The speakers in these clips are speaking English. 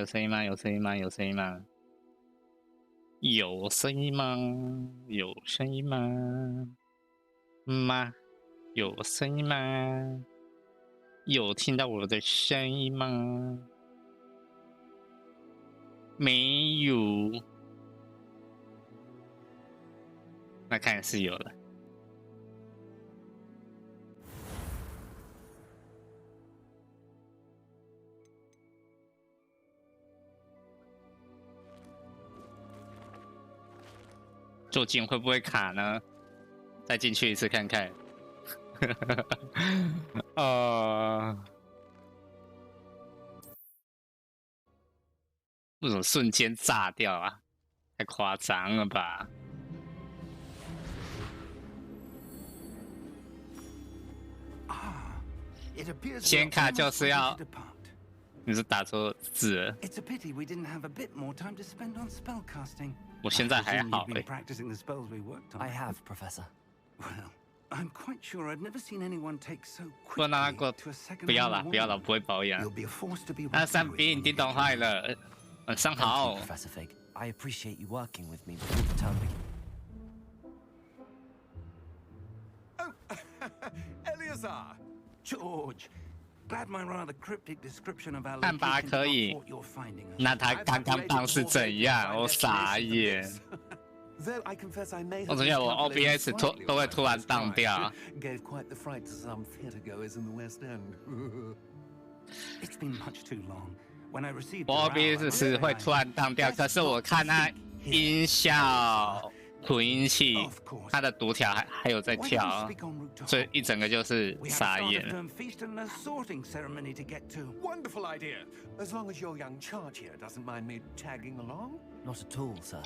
有声音吗？有声音吗？有声音吗？有声音吗？有声音吗？吗？有声音吗？有听到我的声音吗？没有。那看来是有了。究竟会不会卡呢？再进去一次看看。为什么瞬间炸掉啊？太夸张了吧！显卡就是要，你是打错字了。我现在还好欸。I have, Professor. Well, I'm quite sure I've never seen anyone take so 不拿 quickly 过， to a second 不要了， level 不要了， wand. 不会保养。 You'll be a force to be 那 reckoned 三 with 兵 when 叮 you 咚 get 坏 your 了，晚上 Thank you, 好。 Professor Fig. I appreciate you working with me before the term begins. Oh, Eleazar! George, glad my rather cryptic description of our 看吧， location 可 did 以 not thwart your finding us. 那他刚刚当是怎样？我傻眼。 Though I confess I may 我 have 总觉得我 miscalculated OBS slightly 都 on 会 my 突然 first 当 try. 掉。 Gave quite the fright to some theatergoers in the West End. It's been much too long. When I received 我 your hour, I OBS must 是 say 会 I 突然当掉，可是我看它音效、混音器，它的读条还有在 Why don't we 跳， speak en route to 所以 Hogwarts? 一整个就是 We have a 傻 start 眼 of。term feast and a sorting ceremony to get to. Wonderful idea. As long as your young charge here doesn't mind me tagging along. Not at all, sir.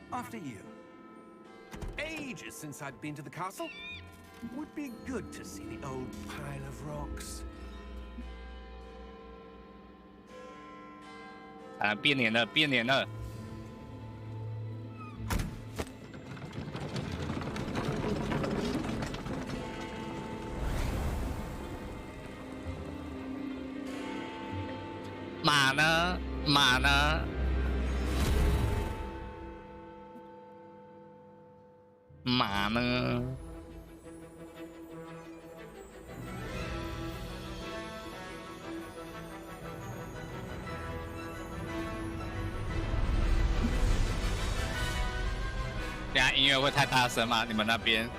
After you. Ages since I'd been to the castle. Would be good to see the old pile of rocks. 啊，变脸了，变脸了。马呢？马呢？马呢？等下音乐会太大声吗？你们那边？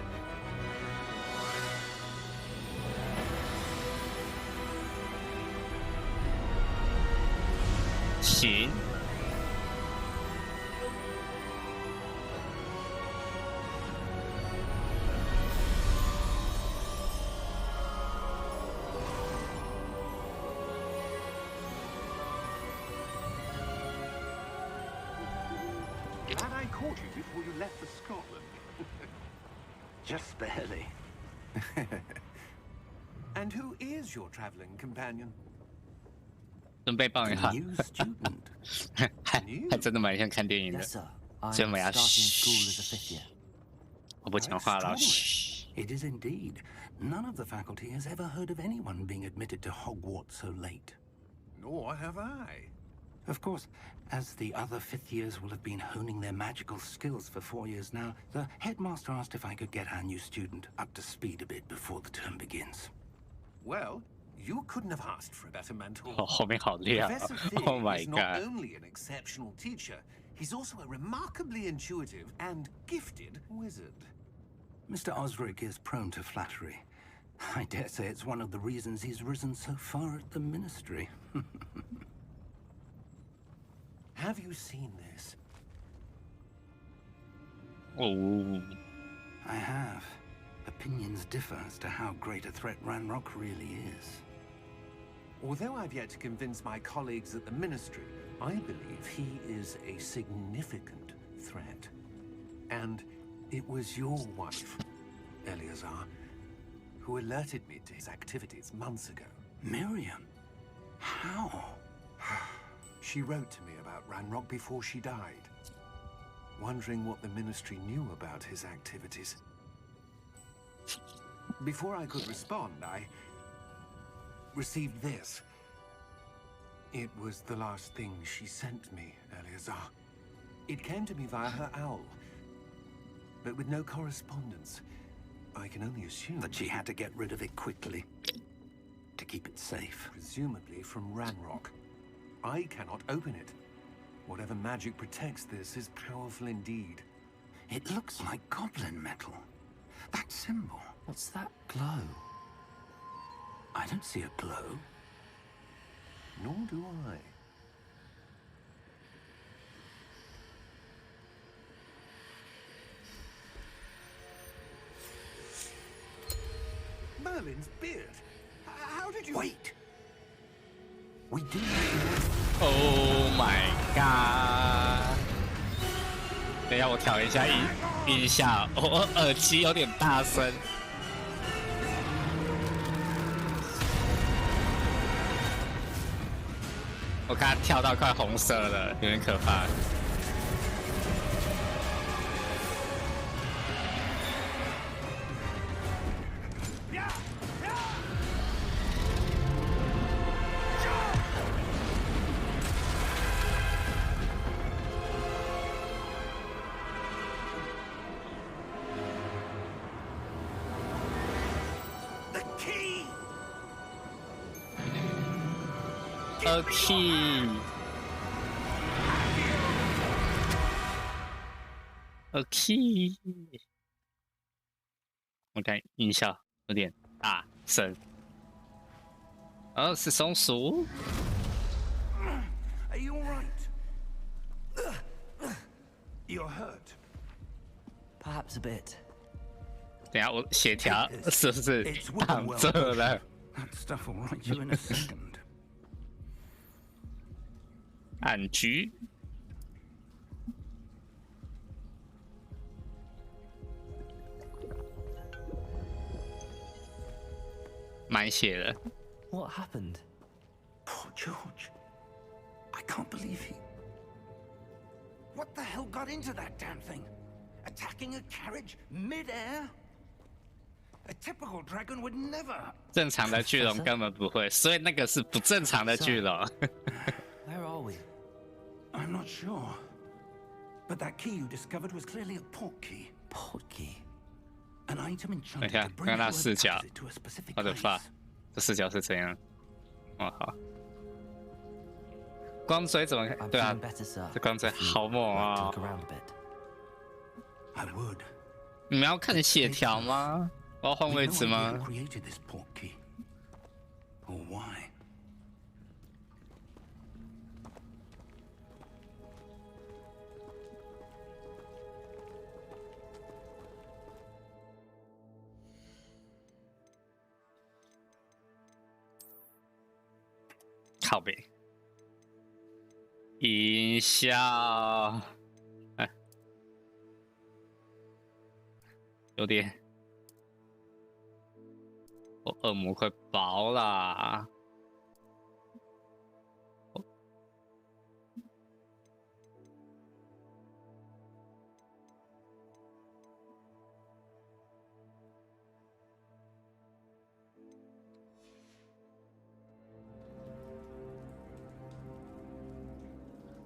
行。Glad I caught you before you left for Scotland. Just barely. And who is your travelling companion? 准备报一下 New student. 还真的蛮像看电影的 Yes,。sir. I am 所以我们要 starting school as a 嘘 fifth year. 我不讲话了，嘘。 It is indeed. None of the faculty has ever heard of anyone being admitted to Hogwarts so late. Nor have I. Of course, as the other fifth years will have been honing their magical skills for 4 years now, the headmaster asked if I could get our new student up to speed a bit before the term begins. Well, you couldn't have asked for a better mentor. 哦，后面好亮 Professor Fig ！Oh my is not god！ only an exceptional teacher, he's also a remarkably intuitive and gifted wizard. Mr. Osric is prone to flattery. I dare say it's one of the reasons he's risen so far at the ministry. Have you seen this? 哦， I have. Opinions differ as to how great a threat Ranrock really is. Although I've yet to convince my colleagues at the ministry, I believe he is a significant threat. And it was your wife, Eleazar, who alerted me to his activities months ago. Miriam? How? She wrote to me about Ranrock before she died, wondering what the ministry knew about his activities. Before I could respond, I received this. It was the last thing she sent me, Eleazar. It came to me via her owl, but with no correspondence. I can only assume that she had to get rid of it quickly to keep it safe. Presumably from Ranrock. I cannot open it. Whatever magic protects this is powerful indeed. It looks like goblin metal. That symbol. What's that glow? I don't see a glow. Nor do I. Merlin's beard. How did you... Wait! We do. Oh my god！ 等一下，我调一下音效，我耳机有点大声。我看它跳到快红色了，有点可怕。A key。我看音效有点大声。是松鼠。Are you all right? You're hurt. Perhaps a bit. 等一下，我血条是不是挡住了？ That stuff will right you in a second. 暗局。满血了。What happened? Poor George. I can't believe he... What the hell got into that damn thing? Attacking a carriage mid-air? A typical dragon would never. 正常的巨龙根本不会，所以那个是不正常的巨龙。Where are we? I'm not sure. But that key you discovered was clearly a port key. Port key. An item enchanted 等一下， to bring 刚刚那 forward 视角 passage to a specific 我的 place. 发，这视角是怎样？哦好。光追怎么看？ I'm 对啊 feeling，better, sir. 这光追 If you'd 好猛 like 啊 to！look around a bit. I would. 你们要看血条吗？我要换 We 位 have 置 no idea 吗 who？ created this port key. Or why. 靠北，音效，哎，有点，我耳膜快爆啦！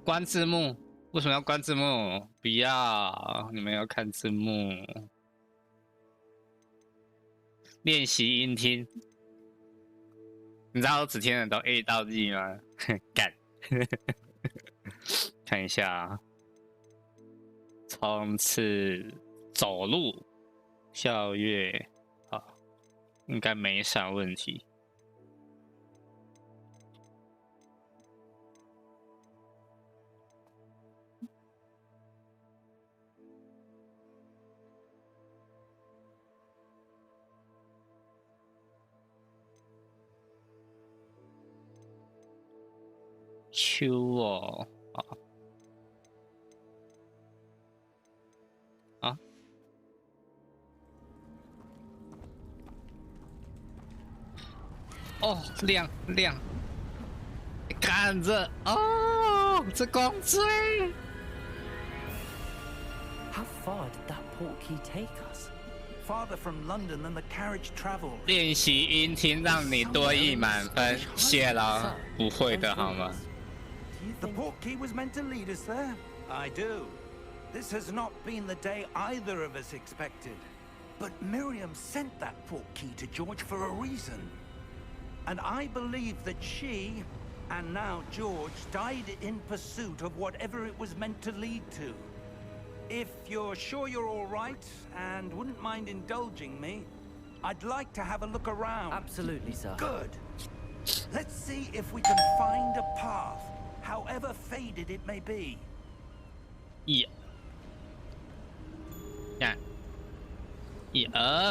关字幕？为什么要关字幕？不要，你们要看字幕。练习音听，你知道我只听得懂 A 到 Z 吗？干，看一下，冲刺走路校乐，好，应该没啥问题。秋哦，啊，哦，亮，看着哦，这光追， How far did that port key take us? farther from London than the carriage travelled. 练习音听让你多益满分，谢了，不会的好吗？ The portkey was meant to lead us there. I do. This has not been the day either of us expected. But Miriam sent that portkey to George for a reason. And I believe that she, and now George, died in pursuit of whatever it was meant to lead to. If you're sure you're all right, and wouldn't mind indulging me, I'd like to have a look around. Absolutely, sir. Good. Let's see if we can find a path, however faded it may be.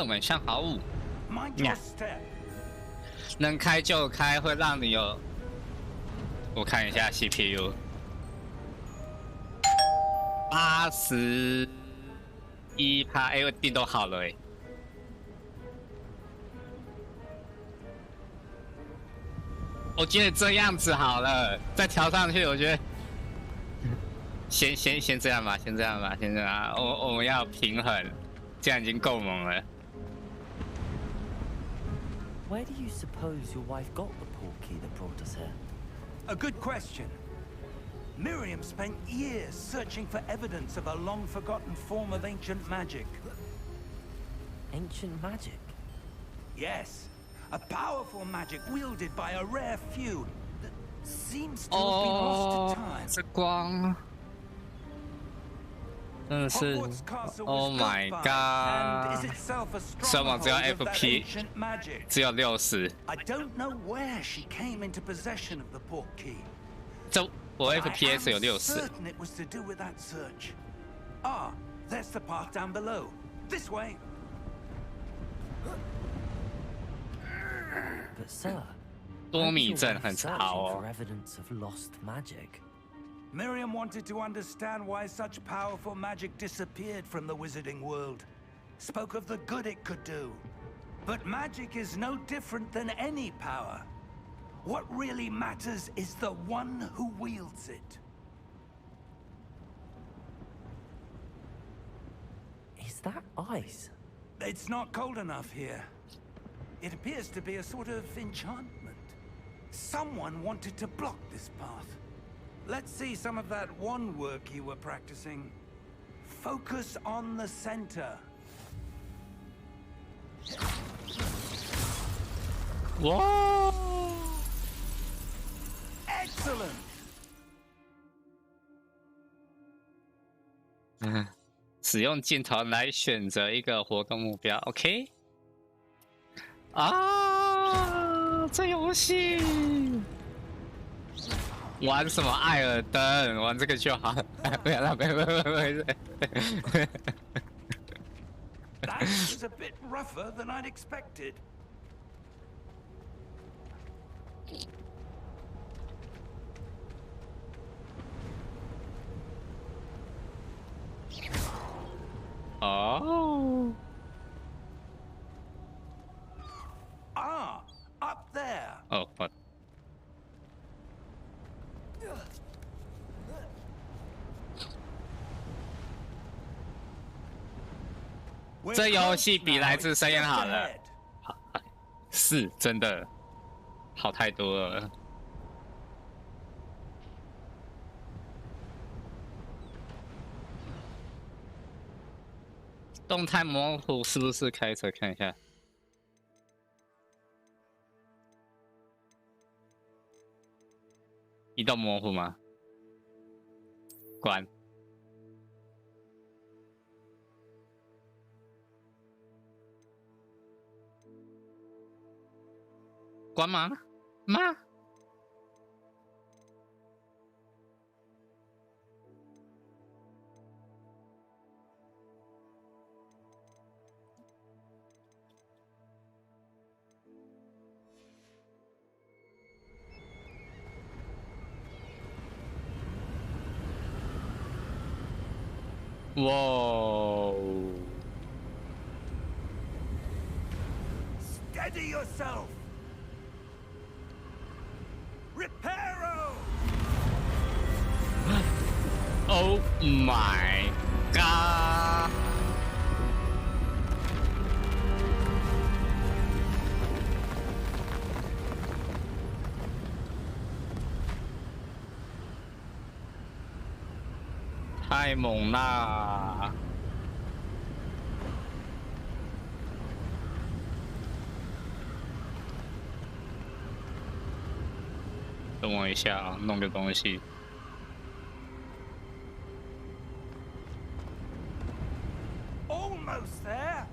晚上好。 Mind your step. 能开就开，会让你有。我看一下 CPU。81%，哎，我定都好了哎。我觉得这样子好了，再调上去，我觉得。先这样吧，先这样吧，先这样。我们要平衡，这样已经够猛了。 Where do you suppose your wife got the portkey that brought us here? A good question. Miriam spent years searching for evidence of a long-forgotten form of ancient magic. Ancient magic? Yes, a powerful magic wielded by a rare few that seems to have been lost to time. 这光，真的是 Hogwarts Castle，Oh was my built by and is god！ itself a 上网只有 stronghold of that FP， ancient magic. 只有60。 I don't know where she came into possession of the portkey. 我 I am FPS 有60。 certain it was to do with that search. Ah, there's the path down below. This way. But sir, 多米 how is 症 your wife 很潮 searching 哦 for。evidence of lost magic? Miriam wanted to understand why such powerful magic disappeared from the wizarding world. Spoke of the good it could do. But magic is no different than any power. What really matters is the one who wields it. Is that ice? It's not cold enough here. It appears to be a sort of enchantment. Someone wanted to block this path. Let's see some of that wand work you were practicing. Focus on the center. 哇！ Excellent! 使用镜头来选择一个活动目标 ，OK？ 啊，这游戏玩什么艾尔登？玩这个就好。没有了，没事。 That was a bit rougher than I'd expected. Oh. Ah, up there. Oh, fuck. 这游戏比来自深渊好了，是真的好太多了。动态模糊是不是开车看一下？移动模糊吗？关。关吗？吗？哇 Steady yourself. Reparo.！Oh my god！太猛啦！等我一下啊，弄个东西。 Almost there.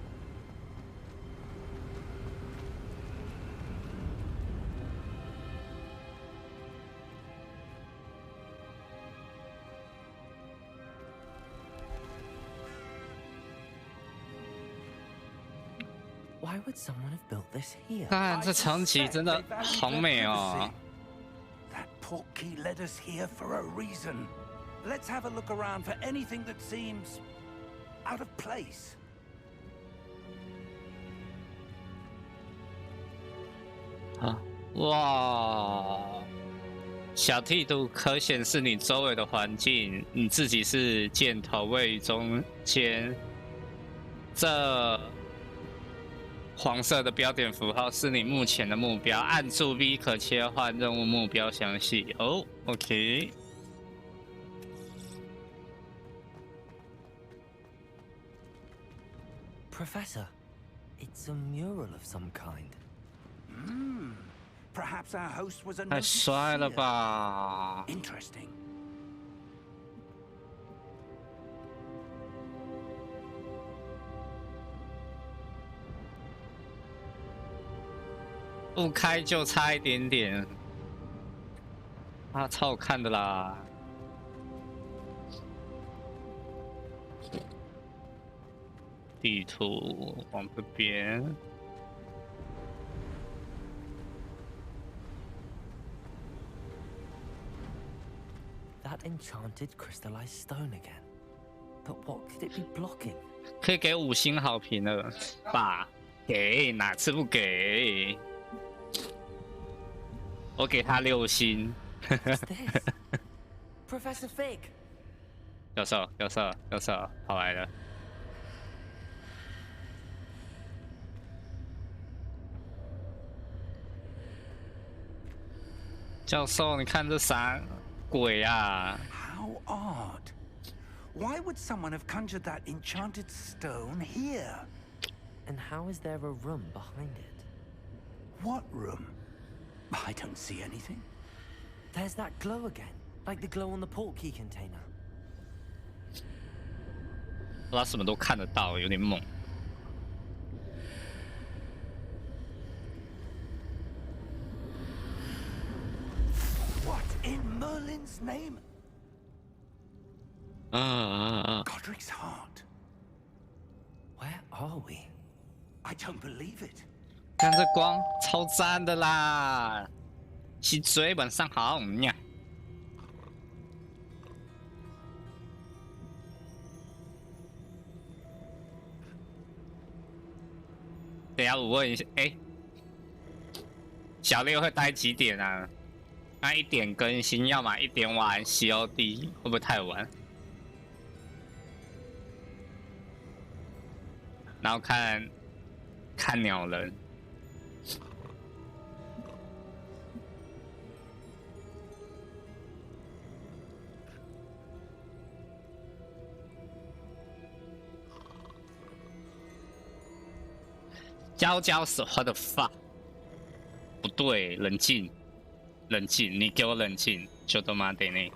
Why would someone have built this here? 看这场景真的好美哦！ That portkey led us here for a reason. Let's have a look around for anything that seems out of place. 啊，哇！小地图可显示你周围的环境，你自己是箭头位于中间。这黄色的标点符号是你目前的目标，按住 V 可切换任务目标详细。哦 ，OK。 Professor, it's a mural of some kind. Perhaps our host was a 太 noted 帅了 seer. 吧！ Interesting. 不开就差一点点。啊，超好看的啦！地图往这边。 That enchanted crystallized stone again. But what could it be blocking? 可以给5星好评了吧？给哪次不给？我给他6星。 What's this? Professor Fig! 教授，跑来了。教授，你看这啥鬼啊？ How odd. Why would someone have conjured that enchanted stone here? And how is there a room behind it? What room? I don't see anything. There's that glow again, like the glow on the portkey container. 不知道什么都看得到，有点猛。 What in Merlin's name? Godric's heart. Where are we? I don't believe it. 看这光，超赞的啦！是嘴晚上好呀。等一下我问一下，小六会待几点啊？那1点更新，要么1点玩 COD， 会不会太晚？然后看鸟人。 交手 ，what the fuck？ 不对，冷静，你给我冷静，就他妈的呢！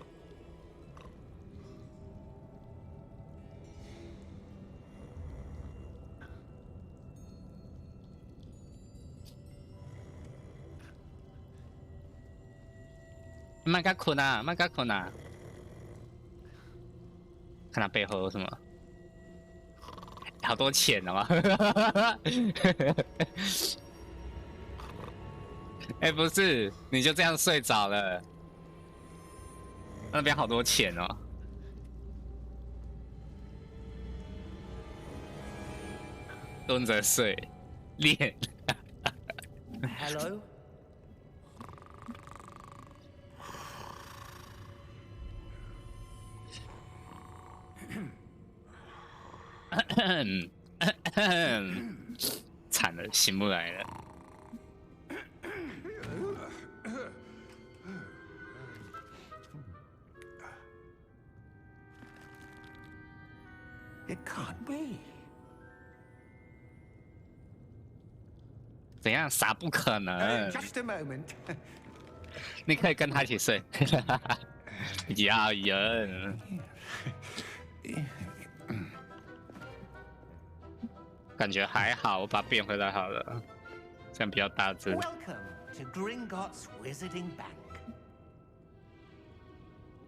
慢个困啊，看他背后有什么？ 好多钱了吗？不是，你就这样睡着了？那边好多钱哦。蹲着睡，练。Hello? Ahem. 惨了，醒不来了。It can't be. 怎样？傻不可能！ Just a moment. 你可以跟他一起睡。要人。感觉还好，我把它变回来好了，这样比较大只。 Welcome to Gringotts Wizarding Bank.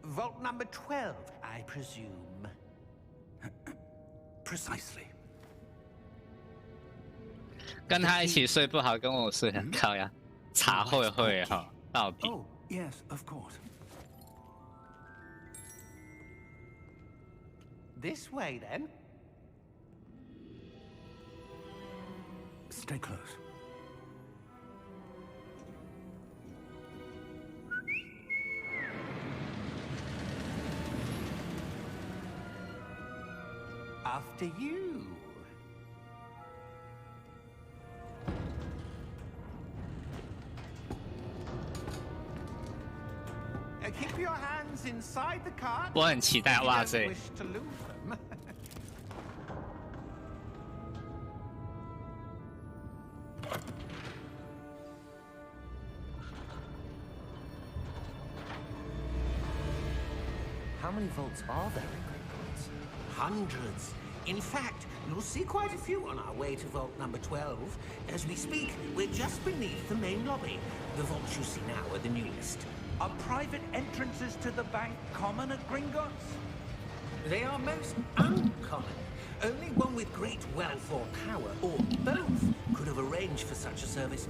Vault number 12, I presume. Precisely. 跟他一起睡不好，跟我睡靠呀。茶会哈，到底。 Oh, yes, of course. This way, then. Stay close. After you. Keep your hands inside the cart. 我很期待，哇塞！ Wish to lose them. How many vaults are there in Gringotts? Hundreds. In fact, you'll see quite a few on our way to vault number 12. As we speak, we're just beneath the main lobby. The vaults you see now are the newest. Are private entrances to the bank common at Gringotts? They are most uncommon. Only one with great wealth or power, or both, could have arranged for such a service.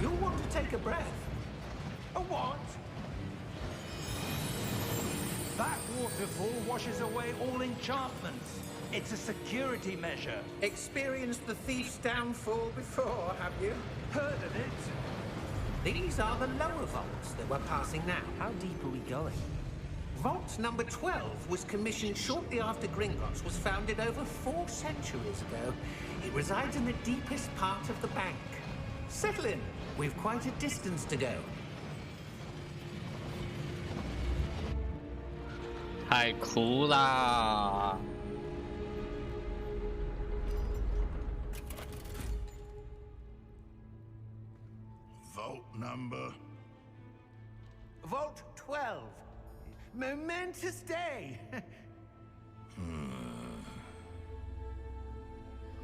You'll want to take a breath. A what? That waterfall washes away all enchantments. It's a security measure. Experienced the thief's downfall before, have you? Heard of it? These are the lower vaults that we're passing now. How deep are we going? Vault number 12 was commissioned shortly after Gringotts was founded over 4 centuries ago. It resides in the deepest part of the bank. Settle in. We've quite a distance to go. 太酷啦！ Vault number. Vault 12. Momentous day.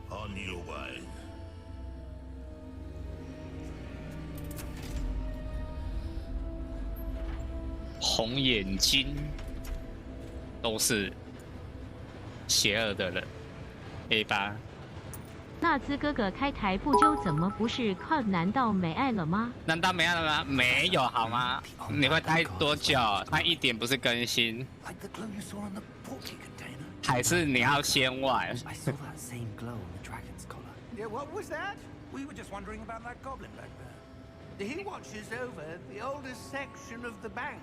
On your way. 红眼睛都是邪恶的人。A8，纳兹哥哥开台不揪怎么不是看？难道没爱了吗？难道没爱了吗？没有好吗？你会待多久？它一点不是更新， Like the glow you saw on the porky container. 还是你要先玩？ I saw that same glow on the dragon's collar. Yeah, what was that? We were just wondering about that goblin back there. He watches over the oldest section of the bank.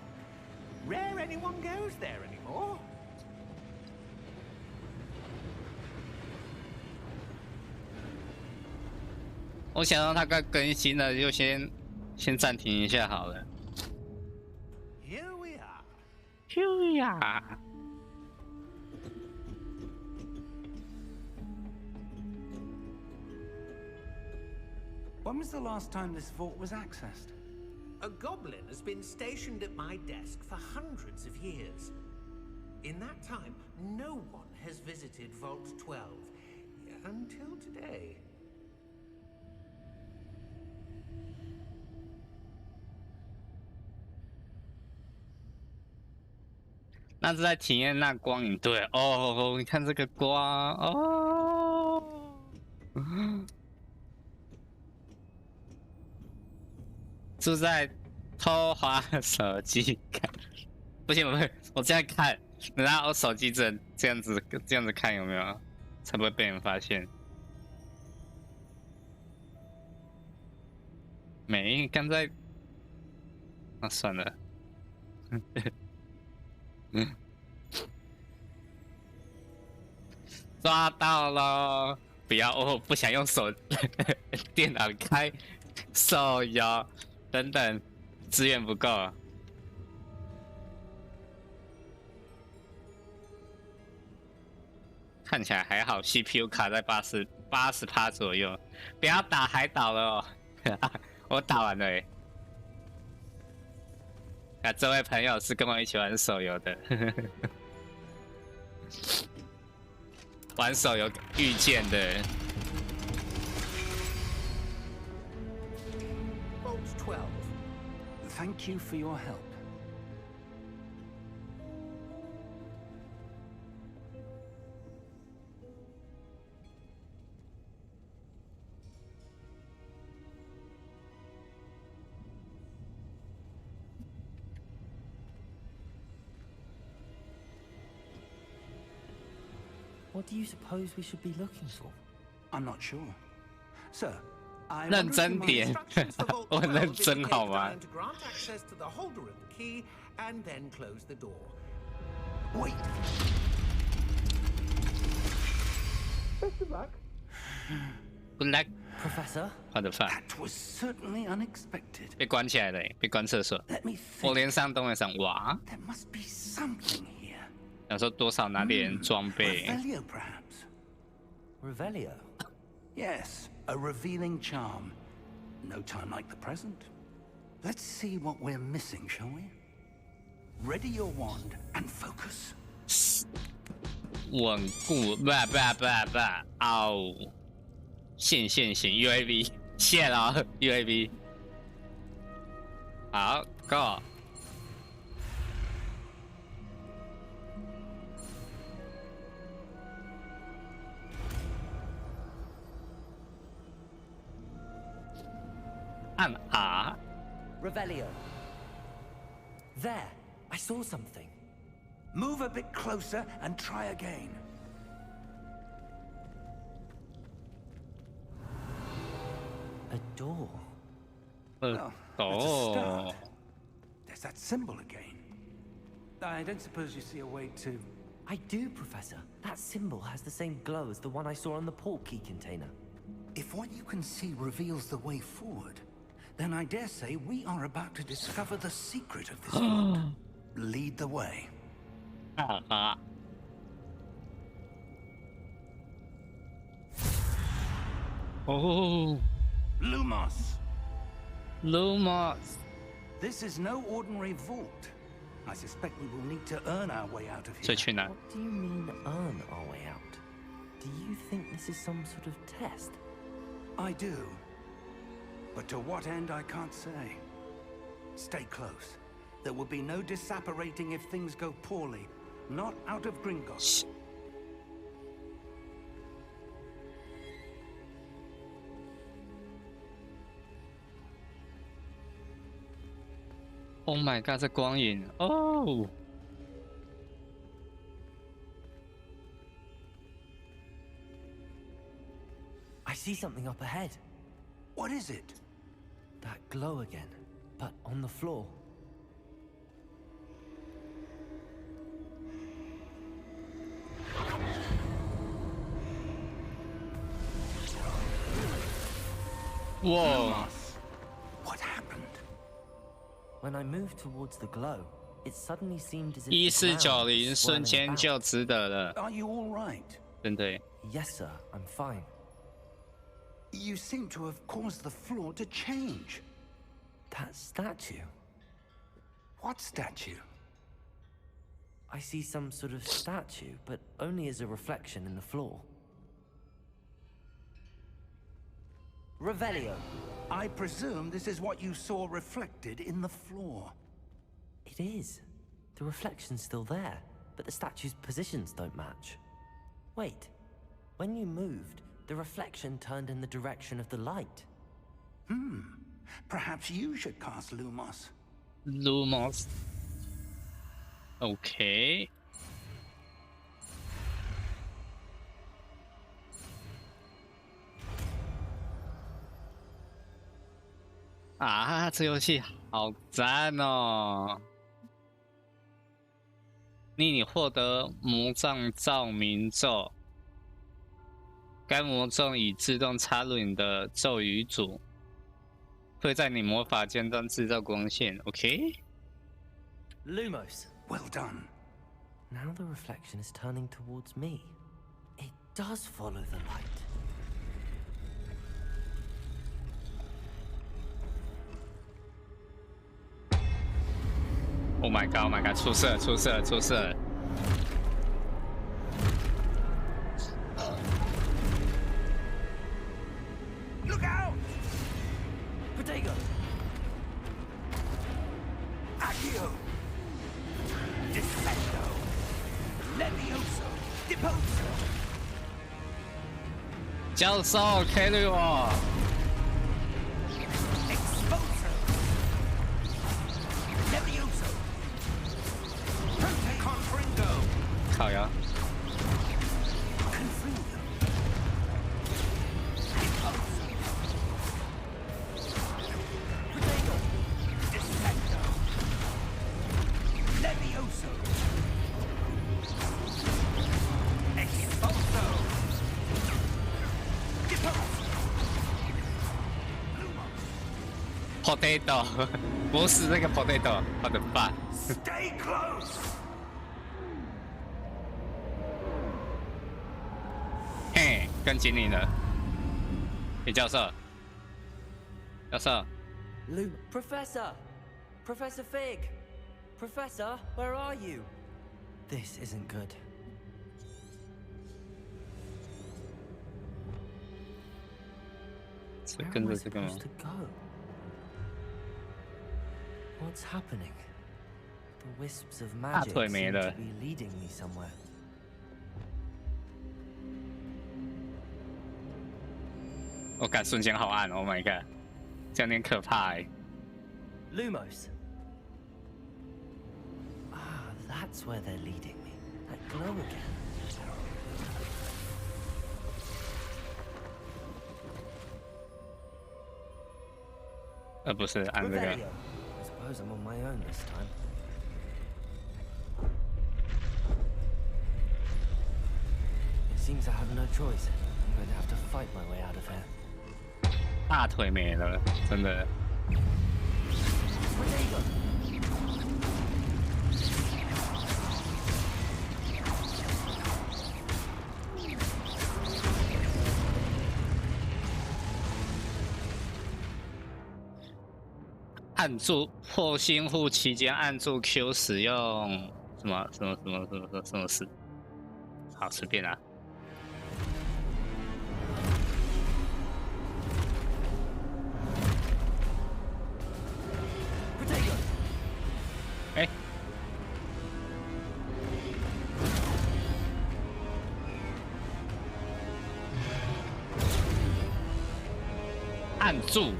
Rare anyone goes there anymore. 我想让它更新了，就先暂停一下好了。 Here we are. 咻呀！ When was the last time this vault was accessed? A goblin has been stationed at my desk for hundreds of years. In that time, no one has visited Vault 12 until today. 那是在体验那光影，对哦，你看这个光哦，是在偷滑手机看，不行，我这样看，然后我手机这样子看有没有，才不会被人发现。没，刚才，那算了。抓到了！不要，我不想用电脑开手游，等等，资源不够。看起来还好 ，CPU 卡在80%左右。不要打海岛了哦，我打完了哎。啊，这位朋友是跟我一起玩手游的，玩手游遇见的。Bolt 12. Thank you for your help. What do you suppose we should be looking for? I'm not sure. Sir, I 认 wonder if you 真 might- 点， Instructions for Vault 我 12认真 indicate 好吗 dying to grant access to the holder of the key and then close the door. Wait. Best of luck. Good luck， Professor? 我的饭 That was certainly unexpected. 被关起来了，被关厕所。 Let me 我 think. 连上都没上，哇！ There must be something here. 想说多少拿点装备， Revelio, perhaps. Revelio? Yes, a revealing charm. No time like the present. Let's see what we're missing, shall we? Ready your wand and focus. 稳固，不，哦，线 UAV， 谢了 UAV， 好 Go。按 R， Revelio. There, I saw something. Move a bit closer and try again. A door. Well, that's a 哦 start.，There's that symbol again. I don't suppose you see a way to... I do, Professor. That symbol has the same glow as the one I saw on the port key container. If what you can see reveals the way forward, then I dare say we are about to discover the secret of this world. Lead the way. 啊，哦 Lumos! ，Lumos， This is no ordinary vault. I suspect we will need to earn our way out of 所以 here. 去哪？ What do you mean, earn our way out? Do you think this is some sort of test? I do. But to what end, I can't say. Stay close. There will be no disapparating if things go poorly. Not out of Gringotts. Oh my god，这光影哦， I see something up ahead. What is it? That glow again, but on the floor. Whoa， What happened? When I moved towards the glow, it suddenly seemed as if 1490 the ground was 瞬 swirling 间 about. 就值得了， Are you all right? 真的。 Yes, sir, I'm fine. You seem to have caused the floor to change. That statue. What statue? I see some sort of statue, but only as a reflection in the floor. Revelio. I presume this is what you saw reflected in the floor. It is. The reflection's still there, but the statue's positions don't match. Wait. When you moved, the reflection turned in the direction of the light. Perhaps you should cast Lumos. Lumos。OK。啊，这游戏好赞哦！你获得魔杖照明咒，该魔咒已自动插入你的咒语组，会在你魔法尖端制造光线。OK。 Lumos. Well done. Now the reflection is turning towards me. It does follow the light. Oh my god! Oh my god! 出事了！出事了！出事了！ Look out! Protego! Accio! Defendo! Levioso! Deposo! 教授 carry 我！ Exposo! Levioso! Confringo! 靠呀！ Confringo! Deposo! Protego! Defendo! Levioso! Exposo! Deposo! Potato 不是那个 potato， 我的爸！ Stay close! 嘿，跟紧你了。李教授，教授， Professor! Professor Fig! Professor, where are you? This isn't good. 是 Where 跟 am I 着这个吗？ supposed to go? What's happening? The wisps of magic 腿没 seem 了 to be leading me somewhere. 我感瞬间好暗 ，Oh my god， 这样有点可怕哎。 Lumos. Ah, that's where they're leading me. That glow again. 不是按这个。 Revelio. I suppose I'm on my own this time. It seems I have no choice. I'm going to have to fight my way out of here. 大腿没了，真的。 Protego. 按住破新户期间，按住 Q 使用什么事？好，随便啦。 Protego. 哎，按住。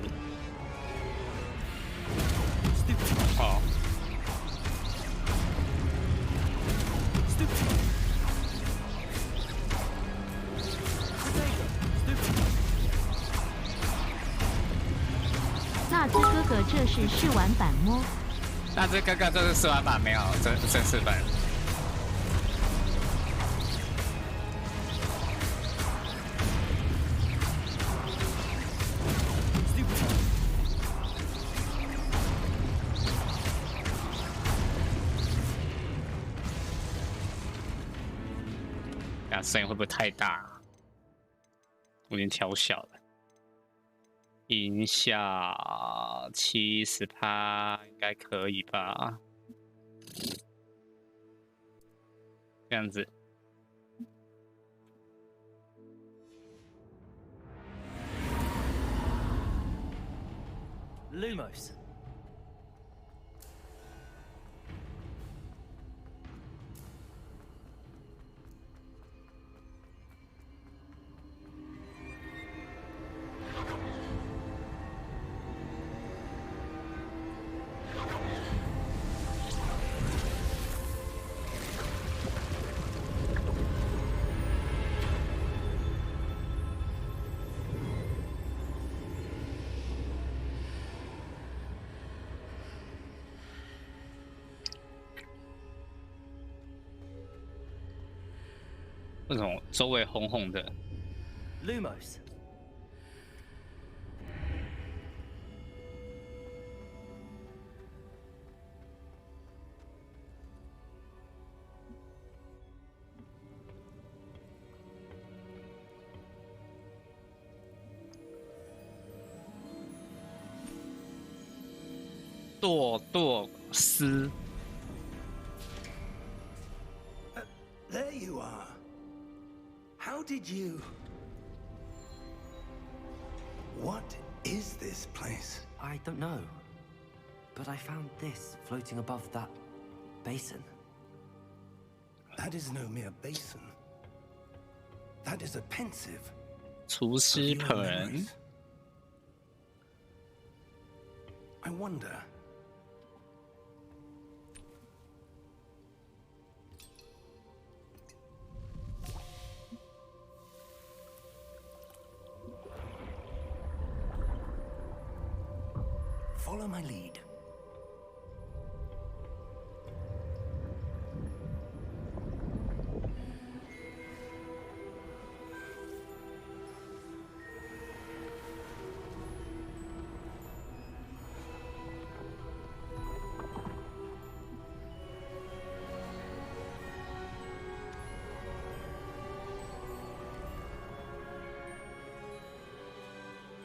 哦， 那只哥哥，这是试玩版么？那这刚刚这是试玩版没有正式版。那声音会不会太大？我已经调小了。 音效70%应该可以吧？这样子。 Lumos.为什么周围红红的？ Lumos. 堕丝。There you are. How did you? What is this place? I don't know. But I found this floating above that basin. That is no mere basin. That is a pensive. 厨师 of your 盆 memories. I wonder. Follow my lead.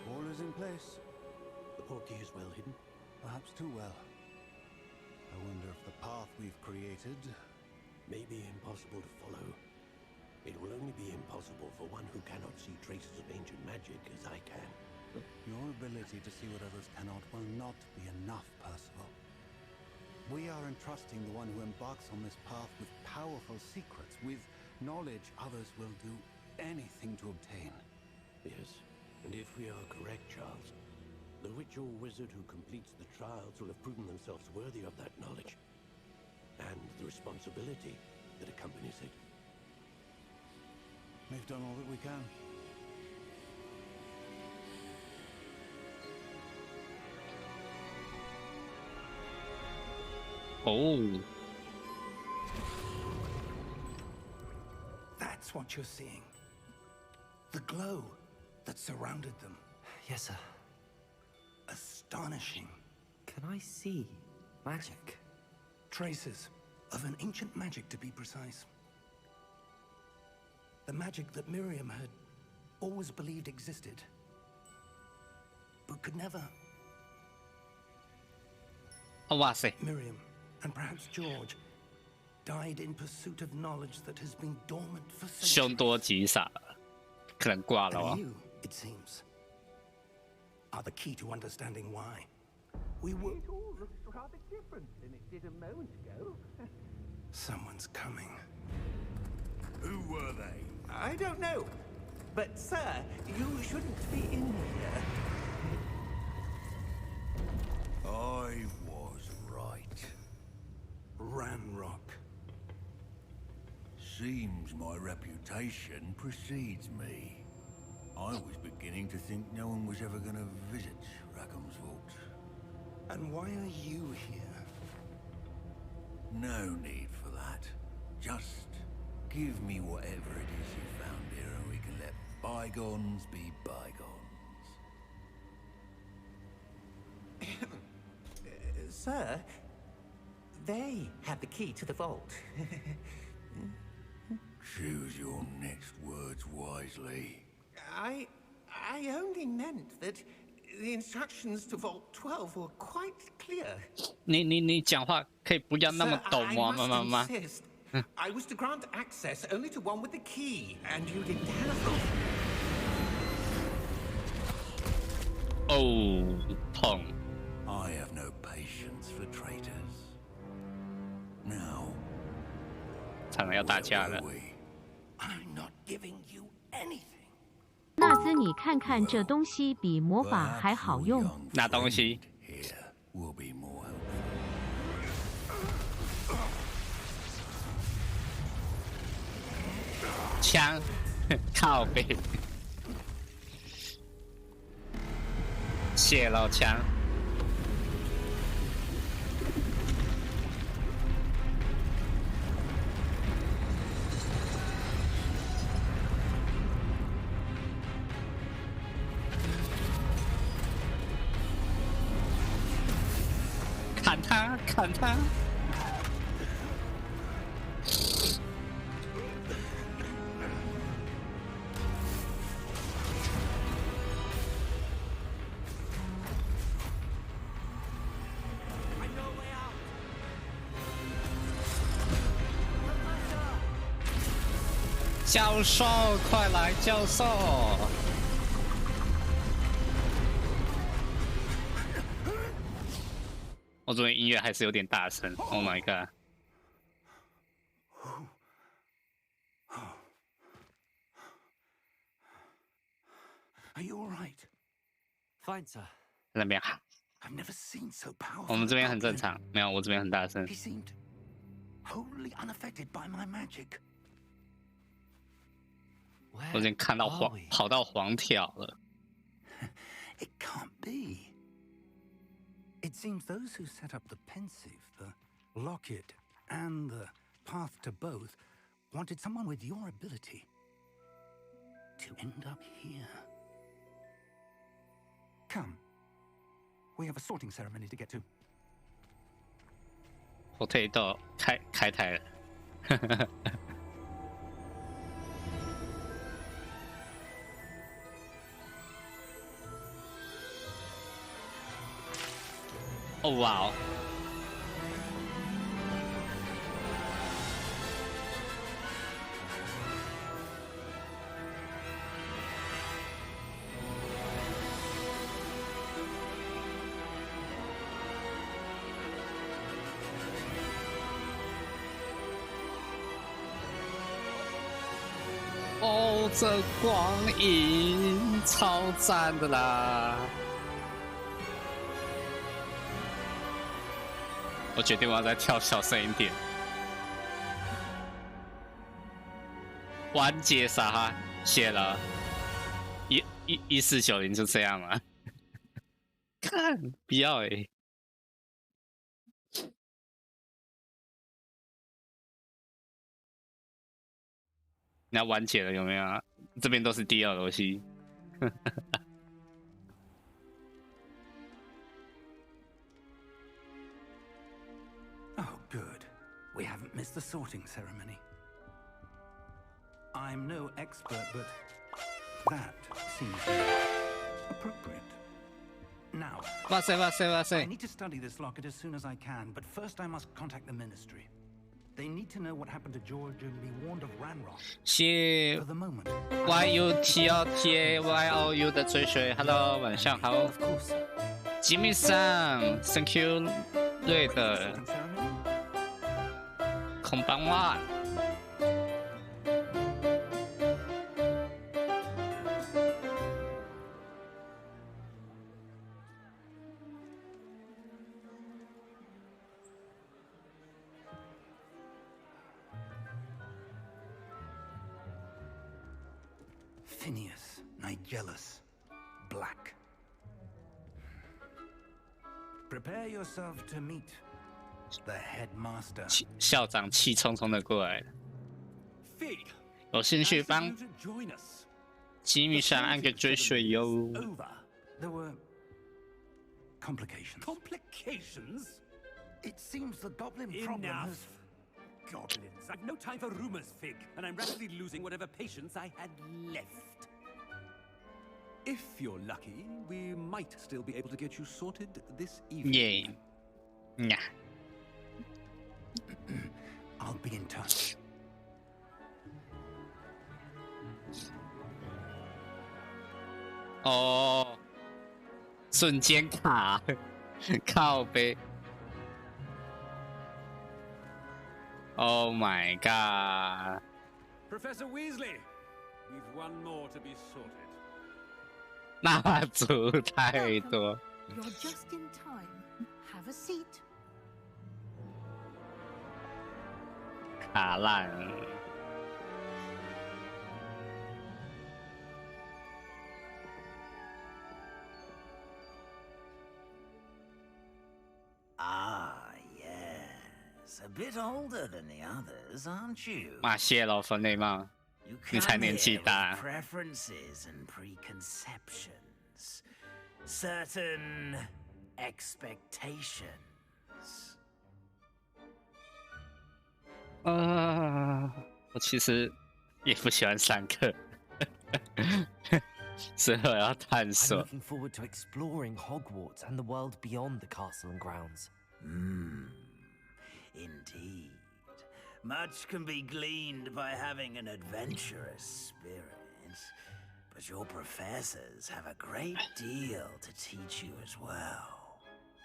All is in place. The portkey is well hidden. Perhaps too well. I wonder if the path we've created may be impossible to follow. It will only be impossible for one who cannot see traces of ancient magic as I can. Your ability to see what others cannot will not be enough, Percival. We are entrusting the one who embarks on this path with powerful secrets, with knowledge others will do anything to obtain. Yes, and if we are correct, Charles, the witch or wizard who completes the trials will have proven themselves worthy of that knowledge, and the responsibility that accompanies it. We've done all that we can. Oh, That's what you're seeing. The glow that surrounded them. Yes, sir. Astonishing. Can I see magic? Traces of an ancient magic, to be precise. The magic that Miriam had always believed existed, but could never. 哇塞， Miriam, and perhaps George, died in pursuit of knowledge that has been dormant for 凶 centuries. 多吉少，可能挂了 And 哦。 you, it seems, are the key to understanding why. We were. It all looks rather different than it did a moment ago. Someone's coming. Who were they? I don't know. But, sir, you shouldn't be in here. I was right. Ranrock. Seems my reputation precedes me. I was beginning to think no one was ever going to visit Rackham's vault. And why are you here? No need for that. Just give me whatever it is you found here and we can let bygones be bygones. Sir, they have the key to the vault. Choose your next words wisely. I only meant that the instructions to Vault 12 were quite clear. 你讲话可以不要那么 Sir, 抖 I 吗？ must 妈妈， insist. I was to grant access only to one with the key, and you didn't have. 哦，痛！ I have no patience for traitors. Now, 常常要打 where 架了 were。we? I'm not giving you anything. 纳兹，你看看这东西比魔法还好 Perhaps 用。 your young 拿东西 friend here will be more helpful. 枪，靠背，泄露枪。砍他，砍他！教授，快来，教授！我这边音乐还是有点大声。Oh my god！ Are you all right? Fine, sir. 那边， I've never seen so powerful. 我们这边很正常，没有，我这边很大声。 He seemed wholly unaffected by my magic. 我已经看到跑到黄条了。It can't be. It seems those who set up the pensive, the locket, and the path to both wanted someone with your ability to end up here. Come. We have a sorting ceremony to get to. Potato 开台了。哦哇哦！哦，这光影超赞的啦！我决定我要再跳小声一点。完结啥哈？写了1490就这样了。看，不要欸。你要完结了有没有啊？这边都是第二游戏。Oh, good. We haven't missed the sorting ceremony. I'm no expert, but that seems appropriate. Now, 哇塞哇塞哇 I 塞！ need to study this locket as soon as I can, but first I must contact the ministry. They need to know what happened to George and be warned of Ranrock. 谢 For the moment, YUTLTAYOU 的追随 ，Hello， 晚上好。 Of course. 吉米桑 ，Thank you， 对的， sorting ceremony? 空邦哇。Phineas, Nigellus, Black. Prepare yourself to meet the headmaster. 校长气冲冲的过来了， Fig, 有兴趣帮 ask you to join us. 吉米桑按个追随哟。 Over. There were complications. Complications? It seems the goblin problem Enough. has... Goblins. I've no time for rumors, Fig, and I'm rapidly losing whatever patience I had left. If you're lucky, we might still be able to get you sorted this evening. 耶，呀， I'll be in touch. 哦，瞬间卡，靠背。Oh my god！ Professor Weasley, we've one more to be sorted. 蜡烛太多。 You're just in time. Have a seat. 卡烂。 Ah, yes. A bit older than the others, aren't you? 骂谢喽，分类帽， You 你才 come 年 here 纪 with 大。 preferences and preconceptions. Certain expectations. 我其实也不喜欢上课，所以我要探 I'm 索。 looking forward to exploring Hogwarts and the world beyond the castle and grounds. Indeed. Much can be gleaned by having an adventurous spirit, but your professors have a great deal to teach you as well.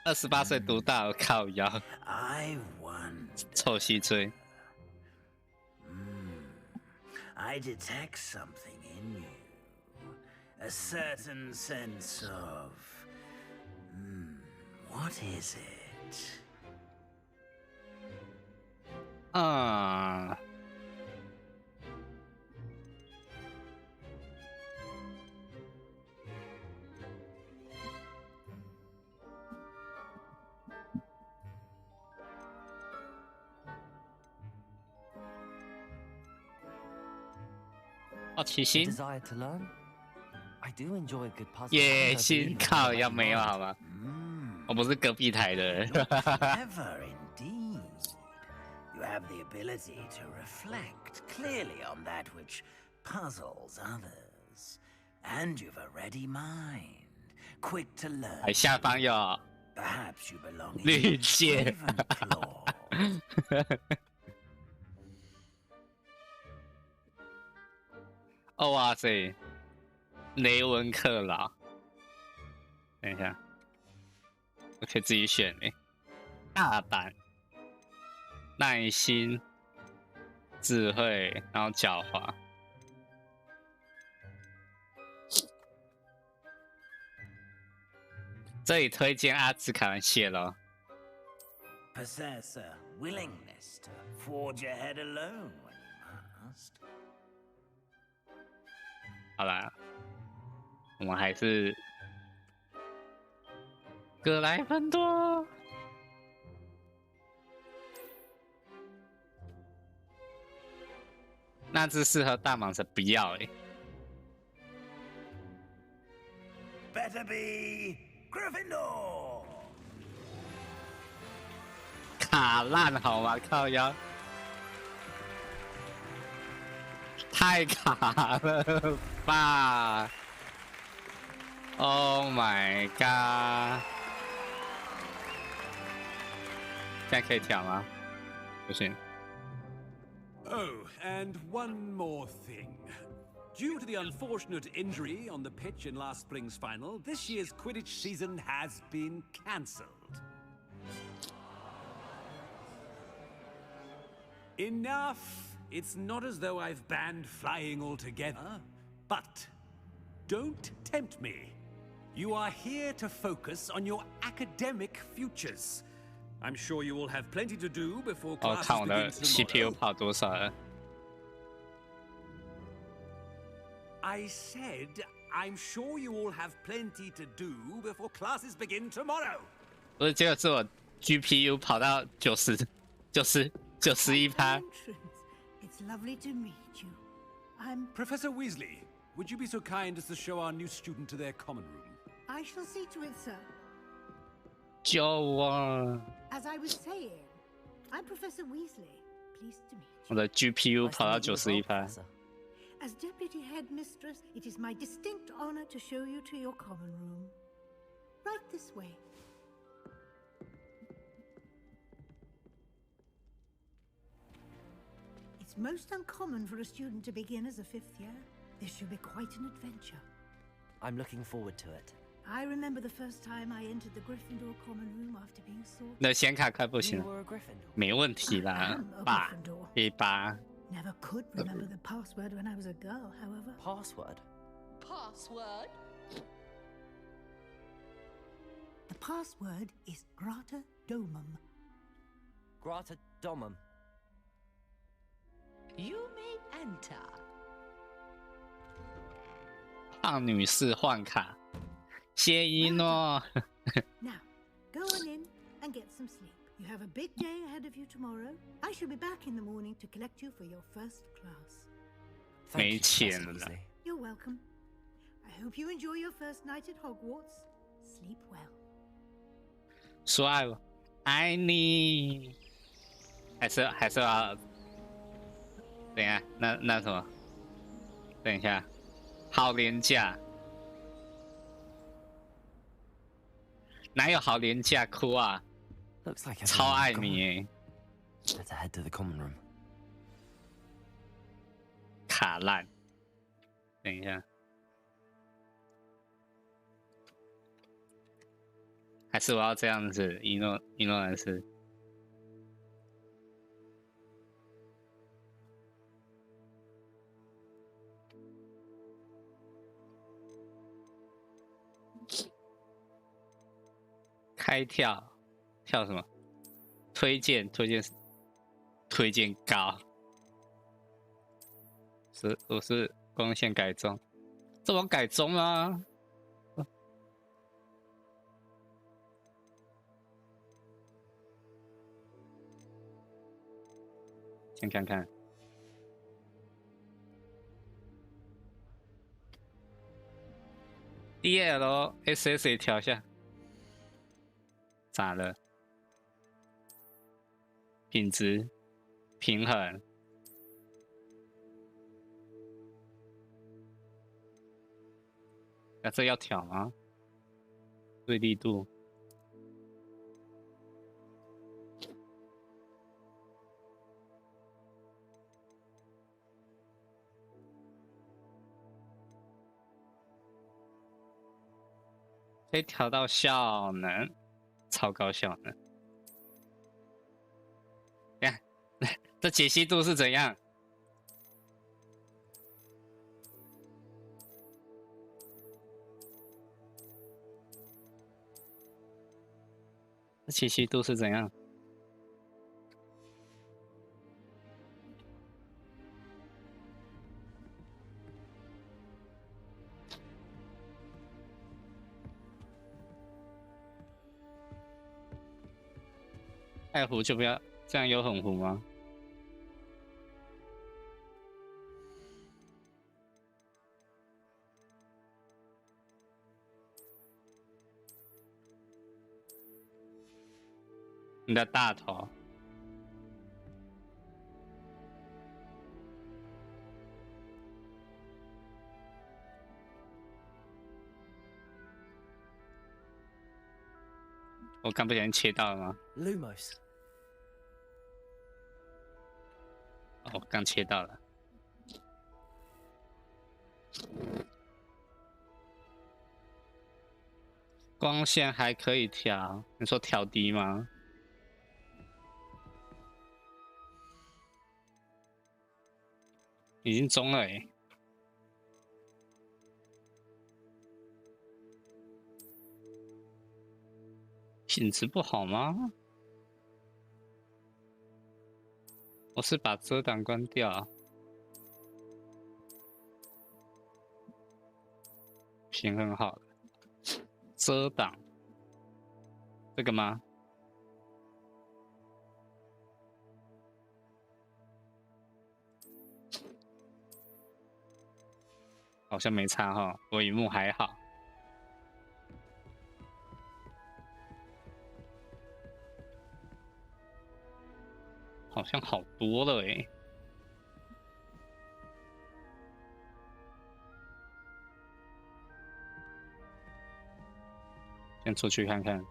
28岁读到靠腰， I wonder. 臭西追。 I detect something in you. A certain sense of... what is it? 好奇心， Desire to learn? I do enjoy a good puzzle. 野心靠腰没有好吗？我不是隔壁台的。 Clever indeed. You have the ability to reflect clearly on that which puzzles others. And you've a ready mind, quick to learn. 哎，下方有 Perhaps you belong in 绿界。 哦哇塞，雷文克劳。等一下，我可以自己选诶。大胆、耐心、智慧，然后狡猾。这里推荐阿兹卡兰谢喽。 Possess a willingness to forge ahead alone when you must. 好啦，我们还是格莱芬多。那只适合大蟒蛇不要欸。 Better be Gryffindor. 卡烂好吗？靠腰，太卡了吧 ！Oh my god！ 现在可以调吗？不行。 Oh, and one more thing. Due to the unfortunate injury on the pitch in last spring's final, this year's Quidditch season has been cancelled. Enough! It's not as though I've banned flying altogether. But don't tempt me. You are here to focus on your academic futures. I'm sure you will have plenty to do before 哦， classes 看我的 begin CPU tomorrow. 跑多少了？ I said, I'm sure you all have plenty to do before classes begin tomorrow. 不是，结果是我 GPU 跑到91%。 It's lovely to meet you. I'm... Professor Weasley, would you be so kind as to show our new student to their common room? I shall see to it, sir. 救我！ As I was saying, I'm Professor Weasley. Pleased to meet you. 我的 GPU 跑到91%。 As Deputy Headmistress, it is my distinct honor to show you to your common room. Right this way. It's most uncommon for a student to begin as a fifth year. This should be quite an adventure. I'm looking forward to it. I remember the first time I entered the Gryffindor common room after being sorted. 那显卡快不行 You were a Gryffindor. 没问题啦 I'm a ，8 Gryffindor. A8。 Never could remember the password when I was a girl, however. Password? Password? The password is Grata Domum. Grata Domum. You may enter. 胖女士换卡，谢一诺。 Now, go on in and get some sleep. You have a big day ahead of you tomorrow. I shall be back in the morning to collect you for your first class. Thank 没 you, 钱 Professor 了。 Weasley. You're welcome. I hope you enjoy your first night at Hogwarts. Sleep well. 说爱我，爱你。还是要，等一下，那什么？等一下，好廉价，哪有好廉价哭啊？ Looks like 超爱 everyone's 你 gone. 耶！ Let's head to the common room. 卡烂。等一下，还是我要这样子一诺兰斯。开跳什么？推荐高。我是光线改装，这往改装吗？先看看。DLSS 也调一下。咋了？品质平衡。这要调吗？对立度。可以调到效能。超高效能，看，这解析度是怎样？这解析度是怎样？太糊就不要，这样有很糊吗？你的大头。我刚不小心切到了吗 ？Lumos。哦，刚切到了。光线还可以调，你说调低吗？已经中了欸。品质不好吗？我是把遮挡关掉。平衡好了。遮挡。这个吗？好像没差哈，我荧幕还好。好像好多了欸。先出去看看。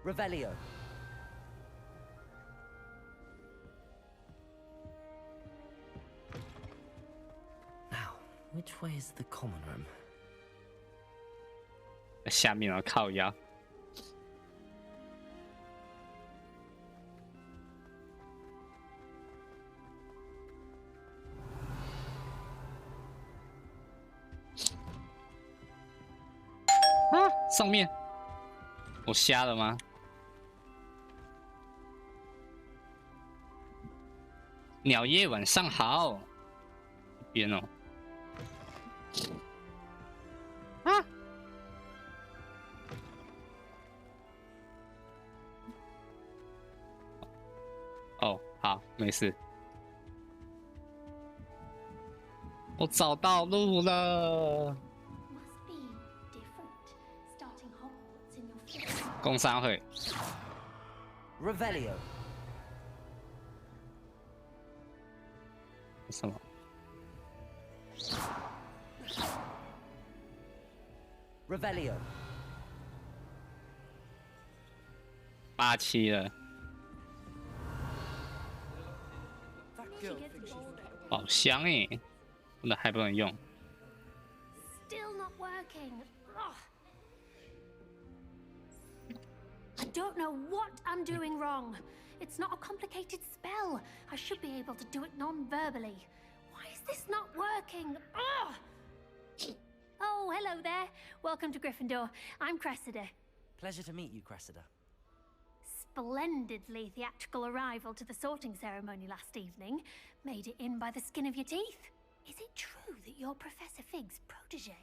Revelio. Now, which way is the common room? 下面啊，靠腰。啊，上面，我瞎了吗？鸟叶晚上好，这边哦。啊！哦，好，没事。我找到路了。工商会。Revelio. 什么？ Revelio. 87了。宝箱哎，那还不能用。 Still not working. Ugh. I don't know what I'm doing wrong. It's not a complicated spell. I should be able to do it non-verbally. Why is this not working? Ugh. Oh, hello there. Welcome to Gryffindor. I'm Cressida. Pleasure to meet you, Cressida. Splendidly theatrical arrival to the sorting ceremony last evening. Made it in by the skin of your teeth. Is it true that you're Professor Fig's protege?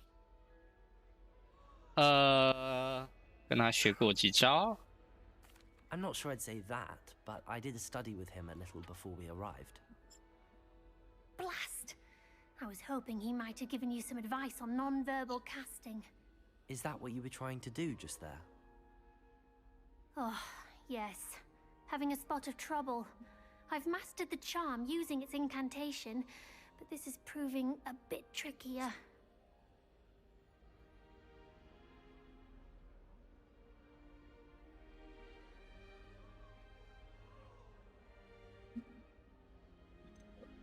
跟他学过几招。 I'm not sure I'd say that, but I did study with him a little before we arrived. Blast! I was hoping he might have given you some advice on non-verbal casting. Is that what you were trying to do just there? Oh, yes. Having a spot of trouble. I've mastered the charm using its incantation, but this is proving a bit trickier.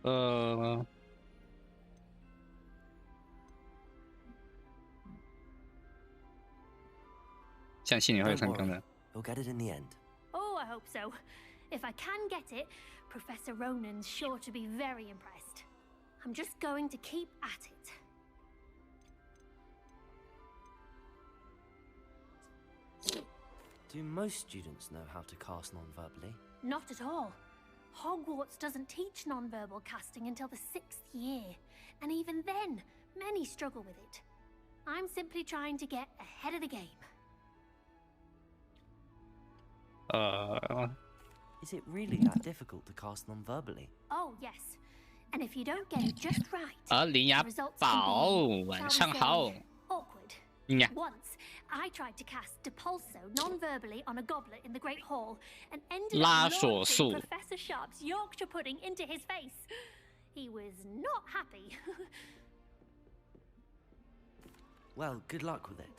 Uh, 相信你会成功的。 You'll get it in the end. Oh, I hope so. If I can get it, Professor Ronan's sure to be very impressed. I'm just going to keep at it. Do most students know how to cast non-verbally? Not at all. Hogwarts doesn't teach non-verbal casting until the 6th year, and even then, many struggle with it. I'm simply trying to get ahead of the game. Is it really that difficult to cast non-verbally? Oh, yes. And if you don't get it just right, 林雅 the results 宝， can be, 晚 shall 上 we say, 好。 awkward. 呀， Once, I tried to cast Depulso non-verbally on a goblet in the Great Hall and ended 拉 up 锁 launching 术。 Professor Sharp's Yorkshire pudding into his face. He was not happy. Well, good luck with it.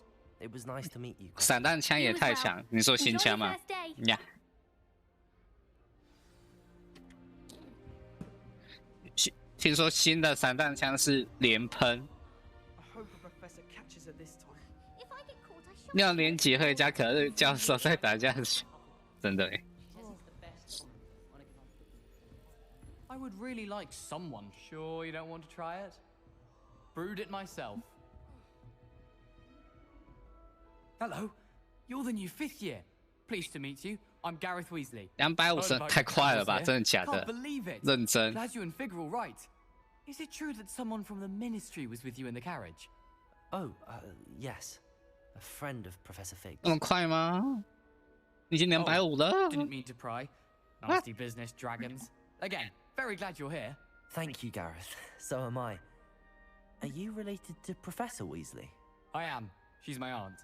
It was nice to meet you. 散弹枪也太强，你说新枪吗？呀。听说新的散弹枪是连喷，亮点结合加可乐教授在打架时，真的哎。 I would really like someone. Sure you don't want to try it? Brewed it myself. Hello, you're the new 5th year. Pleased to meet you. I'm Gareth Weasley. 250太快了吧？真的假的？ Can't believe it. 认真。 Glad you and Fig are all right. Is it true that someone from the Ministry was with you in the carriage? Oh, yes. A friend of Professor Fig. 那么快吗？已经250了。 Didn't mean to pry. Nasty business, dragons. Again, very glad you're here. Thank you, Gareth. So am I. Are you related to Professor Weasley? I am. She's my aunt.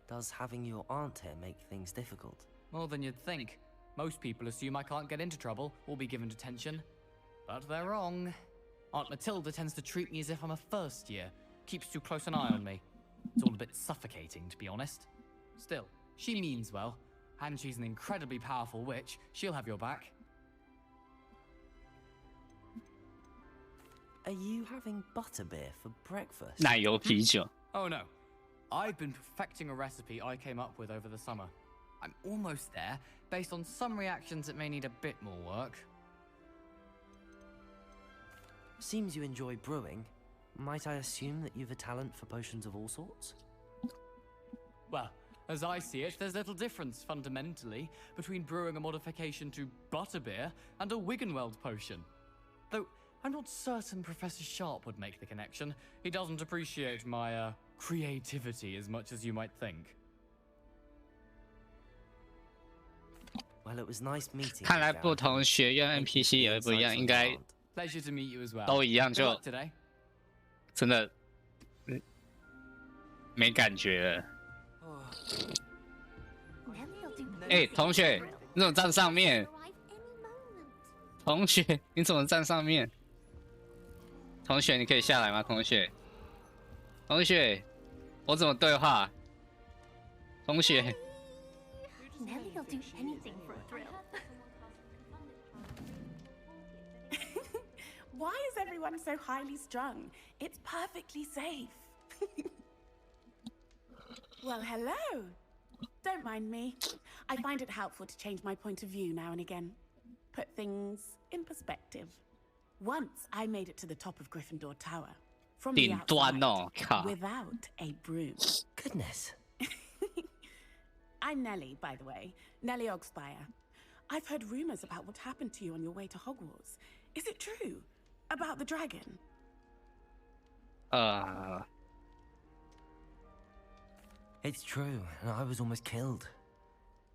Does having your aunt here make things difficult? More than you'd think. Most people assume I can't get into trouble or be given detention. But they're wrong. Aunt Matilda tends to treat me as if I'm a first year. Keeps too close an eye on me. It's all a bit suffocating, to be honest. Still, she means well. And she's an incredibly powerful witch. She'll have your back. Are you having butterbeer for breakfast? 奶油啤酒。 Oh no. I've been perfecting a recipe I came up with over the summer. I'm almost there, based on some reactions that may need a bit more work. Seems you enjoy brewing. Might I assume that you've a talent for potions of all sorts? Well, as I see it, there's little difference, fundamentally, between brewing a modification to butterbeer and a Wiggenweld potion. Though, I'm not certain Professor Sharp would make the connection. He doesn't appreciate my, creativity as much as you might think. Well, it was nice meeting you. 看来不同学院 NPC 也会不一样，应该 Pleasure to meet you as well. 都一样 Good 就 luck today. 真的没感觉了。哎，同学，你怎么站上面？同学，你怎么站上面？同学，你可以下来吗？同学，同学，我怎么对话？同学。 Nelly'll do anything for a thrill. Why is everyone so highly strung? It's perfectly safe. Well, hello. Don't mind me. I find it helpful to change my point of view now and again. Put things in perspective. Once I made it to the top of Gryffindor Tower. From the outside, without a broom. Goodness. I'm Nellie, by the way. Nellie Ogspire. I've heard rumors about what happened to you on your way to Hogwarts. Is it true? About the dragon? It's true, and I was almost killed.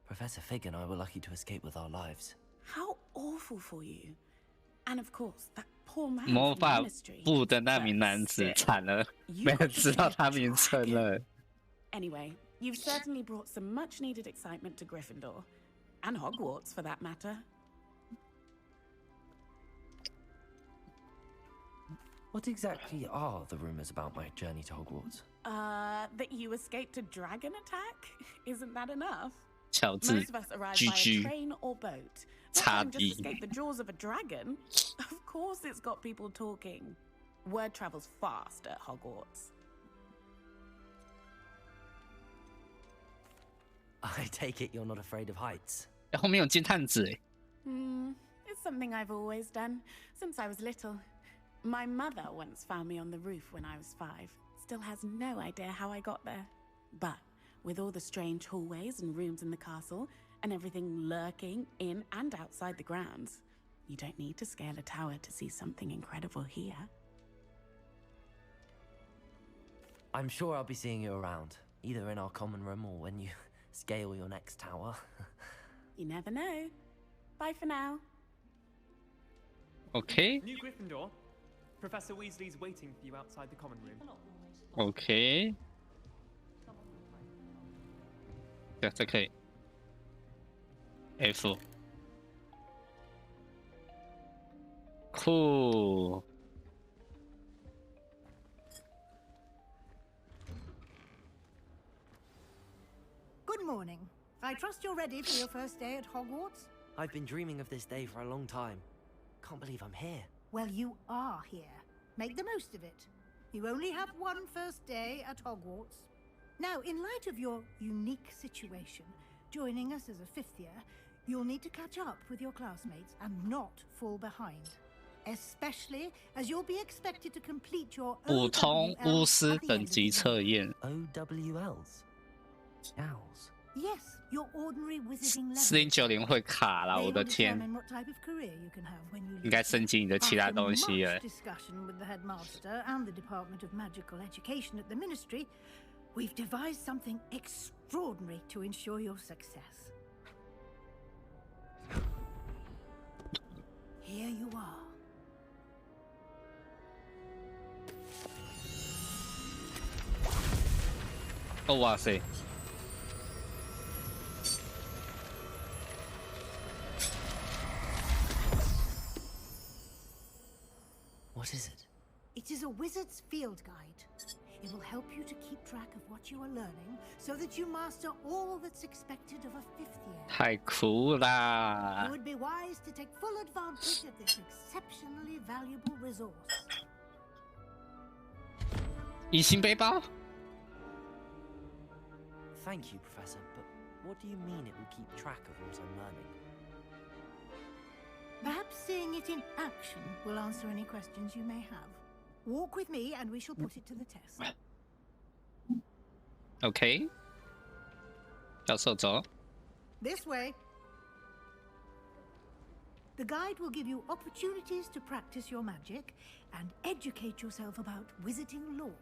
Professor Fig and I were lucky to escape with our lives. How awful for you. And of course, that poor man 魔 from 法 the ministry. 部的那名男子惨了，没人知道他名称了。 Anyway, you've certainly brought some much-needed excitement to Gryffindor. And Hogwarts, for that matter. What exactly are the rumors about my journey to Hogwarts? That you escaped a dragon attack? Isn't that enough? 乔治 Most of us arrive by a train or boat. Not having just escaped the jaws of a dragon. Of course it's got people talking. Word travels fast at Hogwarts. I take it you're not afraid of heights. 后面有金探子哎。It's something I've always done, since I was little. My mother once found me on the roof when I was 5. Still has no idea how I got there. But with all the strange hallways and rooms in the castle, and everything lurking in and outside the grounds, you don't need to scale a tower to see something incredible here. I'm sure I'll be seeing you around, either in our common room or when you scale your next tower. You never know. Bye for now. Okay. New Gryffindor. Professor Weasley's waiting for you outside the common room. Okay. 对，这可以。F。Cool。 Good morning. I trust you're ready for your first day at Hogwarts? I've been dreaming of this day for a long time. Can't believe I'm here. Well, you are here. Make the most of it. You only have one first day at Hogwarts. Now, in light of your unique situation, joining us as a 5th year, you'll need to catch up with your classmates and not fall behind. Especially as you'll be expected to complete your 普通巫师等级测验。 OWLs? Owls? Yes, your ordinary wizarding level. 4090会卡啦，我的天！ What type of career you can have when you 应该升级你的其他东西了。 After much discussion with the headmaster and the Department of Magical Education at the Ministry, we've devised something extraordinary to ensure your success. Here you are. Oh, 哇塞！ What is it? It is a wizard's field guide. It will help you to keep track of what you are learning so that you master all that's expected of a 5th year. 太酷啦 You would be wise to take full advantage of this exceptionally valuable resource. 隐形背包 Thank you, Professor, but what do you mean it will keep track of what I'm learning? Perhaps seeing it in action will answer any questions you may have. Walk with me and we shall put it to the test. OK， 教授走。 This way. The guide will give you opportunities to practice your magic and educate yourself about wizarding lore.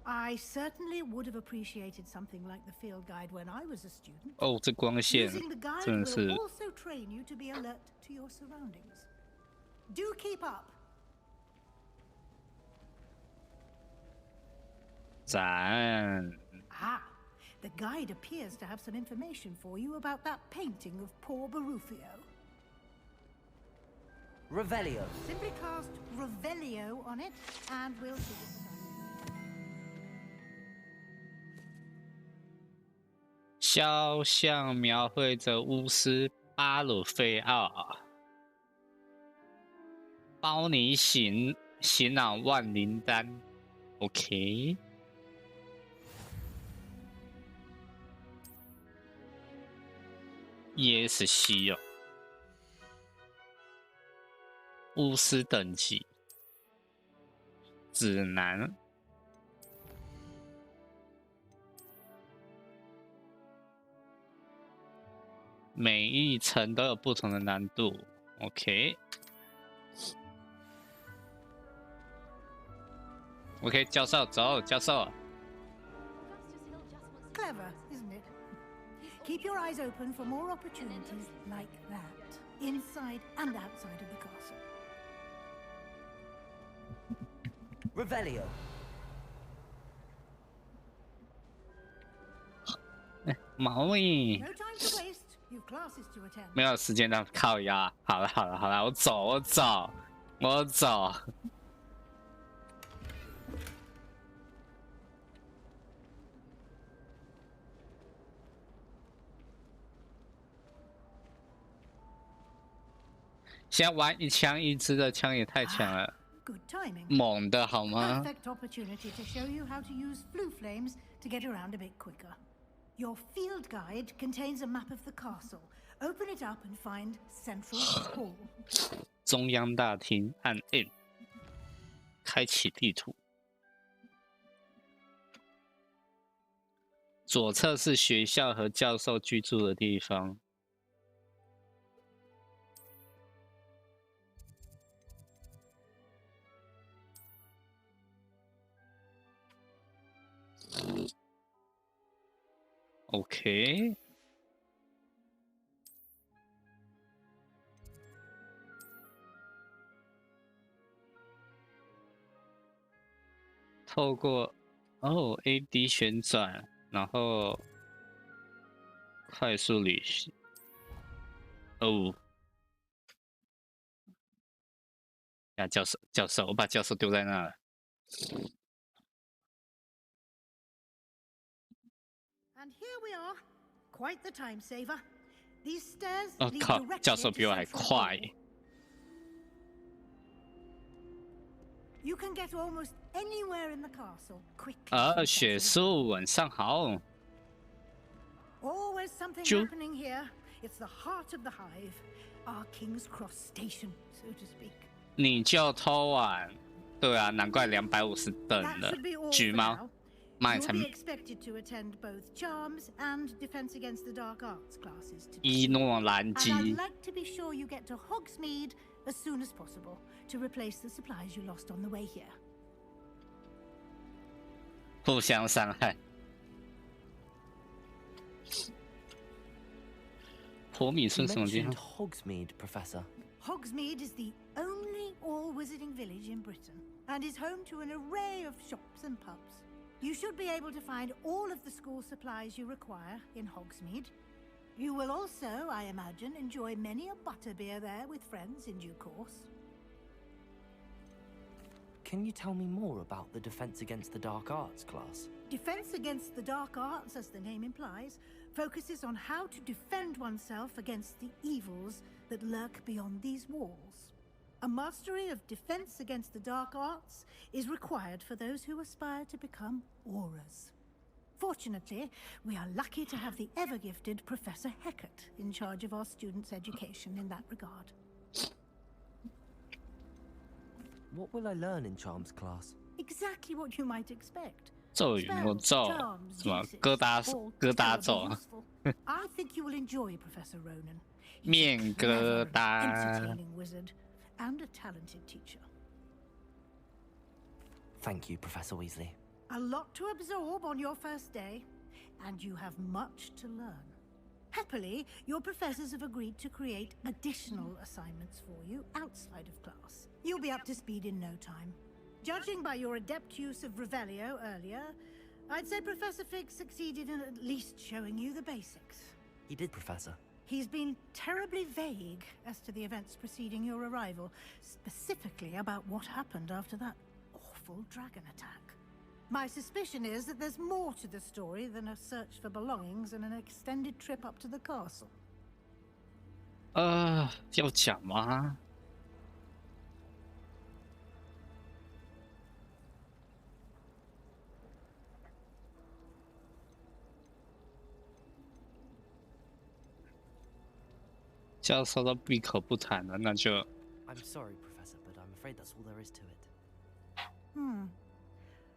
I certainly would have appreciated something like the field guide when I was a student. 哦，这光线 Using the guide 真的是 will also train you to be alert to your surroundings. Do keep up. 赞。 Ah, the guide appears to have some information for you about that painting of poor Barufio. Revelio. Simply cast Revelio on it, and we'll see it. 肖像描绘着巫师巴鲁费奥，包你醒脑万灵丹 ，OK。ESC 哦，巫师等级指南。 每一层都有不同的难度 ，OK。OK， 教授走，教授。Clever, isn't it? Keep your eyes open for more opportunities like that, inside and outside of the castle. Revelio. 毛衣。 No time to waste. You've classes to attend. 没有时间让靠腰。好了，我走。现在玩一枪一支的枪也太强了。 Good timing. 猛的好吗？ Perfect opportunity to show you how to use flue flames to get around a bit quicker. Your field guide contains a map of the castle. Open it up and find Central Hall. 中央大厅按 N， 开启地图。左侧是学校和教授居住的地方。 OK， 透过AD 旋转，然后快速旅行。呀，教授，我把教授丢在那了。 And here we are. Quite the time saver. These stairs 哦 lead 靠， directly 教授 to 比我还 Central 快。 Hall. You can get almost anywhere in the castle quickly. 雪树，晚上好。 Always something 就 happening here. It's the heart of the hive, our King's Cross station, so to speak. 你就偷玩，对啊，难怪250等 That 了 should be all。 橘 for 猫 now.，妈你 You'll 才 be expected to attend both charms and defense against the dark arts classes today. 伊诺兰 And 基。 I'd like to be sure you get to Hogsmeade as soon as possible to replace the supplies you lost on the way here. 互相伤害。火米 You 村什么地 mentioned 方？ Hogsmeade, Professor. Hogsmeade is the only all-wizarding village in Britain and is home to an array of shops and pubs. You should be able to find all of the school supplies you require in Hogsmeade. You will also, I imagine, enjoy many a butterbeer there with friends in due course. Can you tell me more about the Defense Against the Dark Arts class? Defense against the dark arts, as the name implies, focuses on how to defend oneself against the evils that lurk beyond these walls. A mastery of defense against the dark arts is required for those who aspire to become auras. Fortunately, we are lucky to have the ever-gifted Professor Hecat in charge of our students' education in that regard. What will I learn in Charms class? Exactly what you might expect. 咒语魔咒，什么疙瘩咒， I think you will enjoy Professor Ronan. 面疙瘩。 Entertaining wizard and a talented teacher. Thank you, Professor Weasley. A lot to absorb on your first day, and you have much to learn. Happily, your professors have agreed to create additional assignments for you outside of class. You'll be up to speed in no time. Judging by your adept use of Revelio earlier, I'd say Professor Fig succeeded in at least showing you the basics. He did, Professor. He's been terribly vague as to the events preceding your arrival, specifically about what happened after that awful dragon attack. My suspicion is that there's more to the story than a search for belongings and an extended trip up to the castle. 要讲吗？教授都闭口不谈了，那就。I'm sorry, Professor, but I'm afraid that's all there is to it.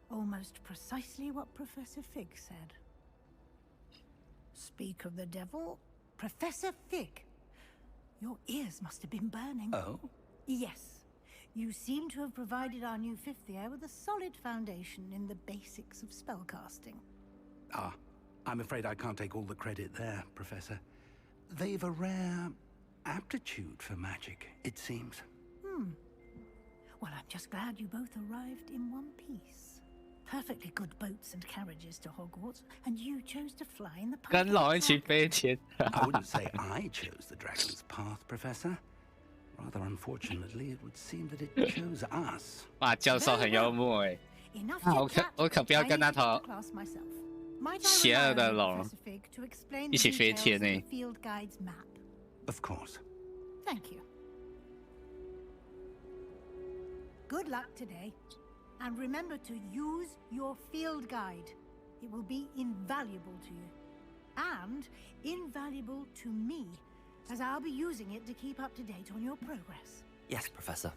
Almost precisely what Professor Fig said. Speak of the devil, Professor Fig. Your ears must have been burning. Oh? Yes. You seem to have provided our new fifth year with a solid foundation in the basics of spellcasting. Ah, I'm afraid I can't take all the credit there, Professor. They've a rare aptitude for magic, it seems. Well, I'm just glad you both arrived in one piece. Perfectly good boats and carriages to Hogwarts, and you chose to fly in the path. 跟老一起飞天。I wouldn't say I chose the dragon's path, Professor. Rather unfortunately, it would seem that it chose us. 哇，教授很幽默哎。我可不要跟那头邪恶的龙一起飞天呢。Of course. Thank you. Good luck today, and remember to use your field guide. It will be invaluable to you, and invaluable to me, as I'll be using it to keep up to date on your progress. Yes, Professor.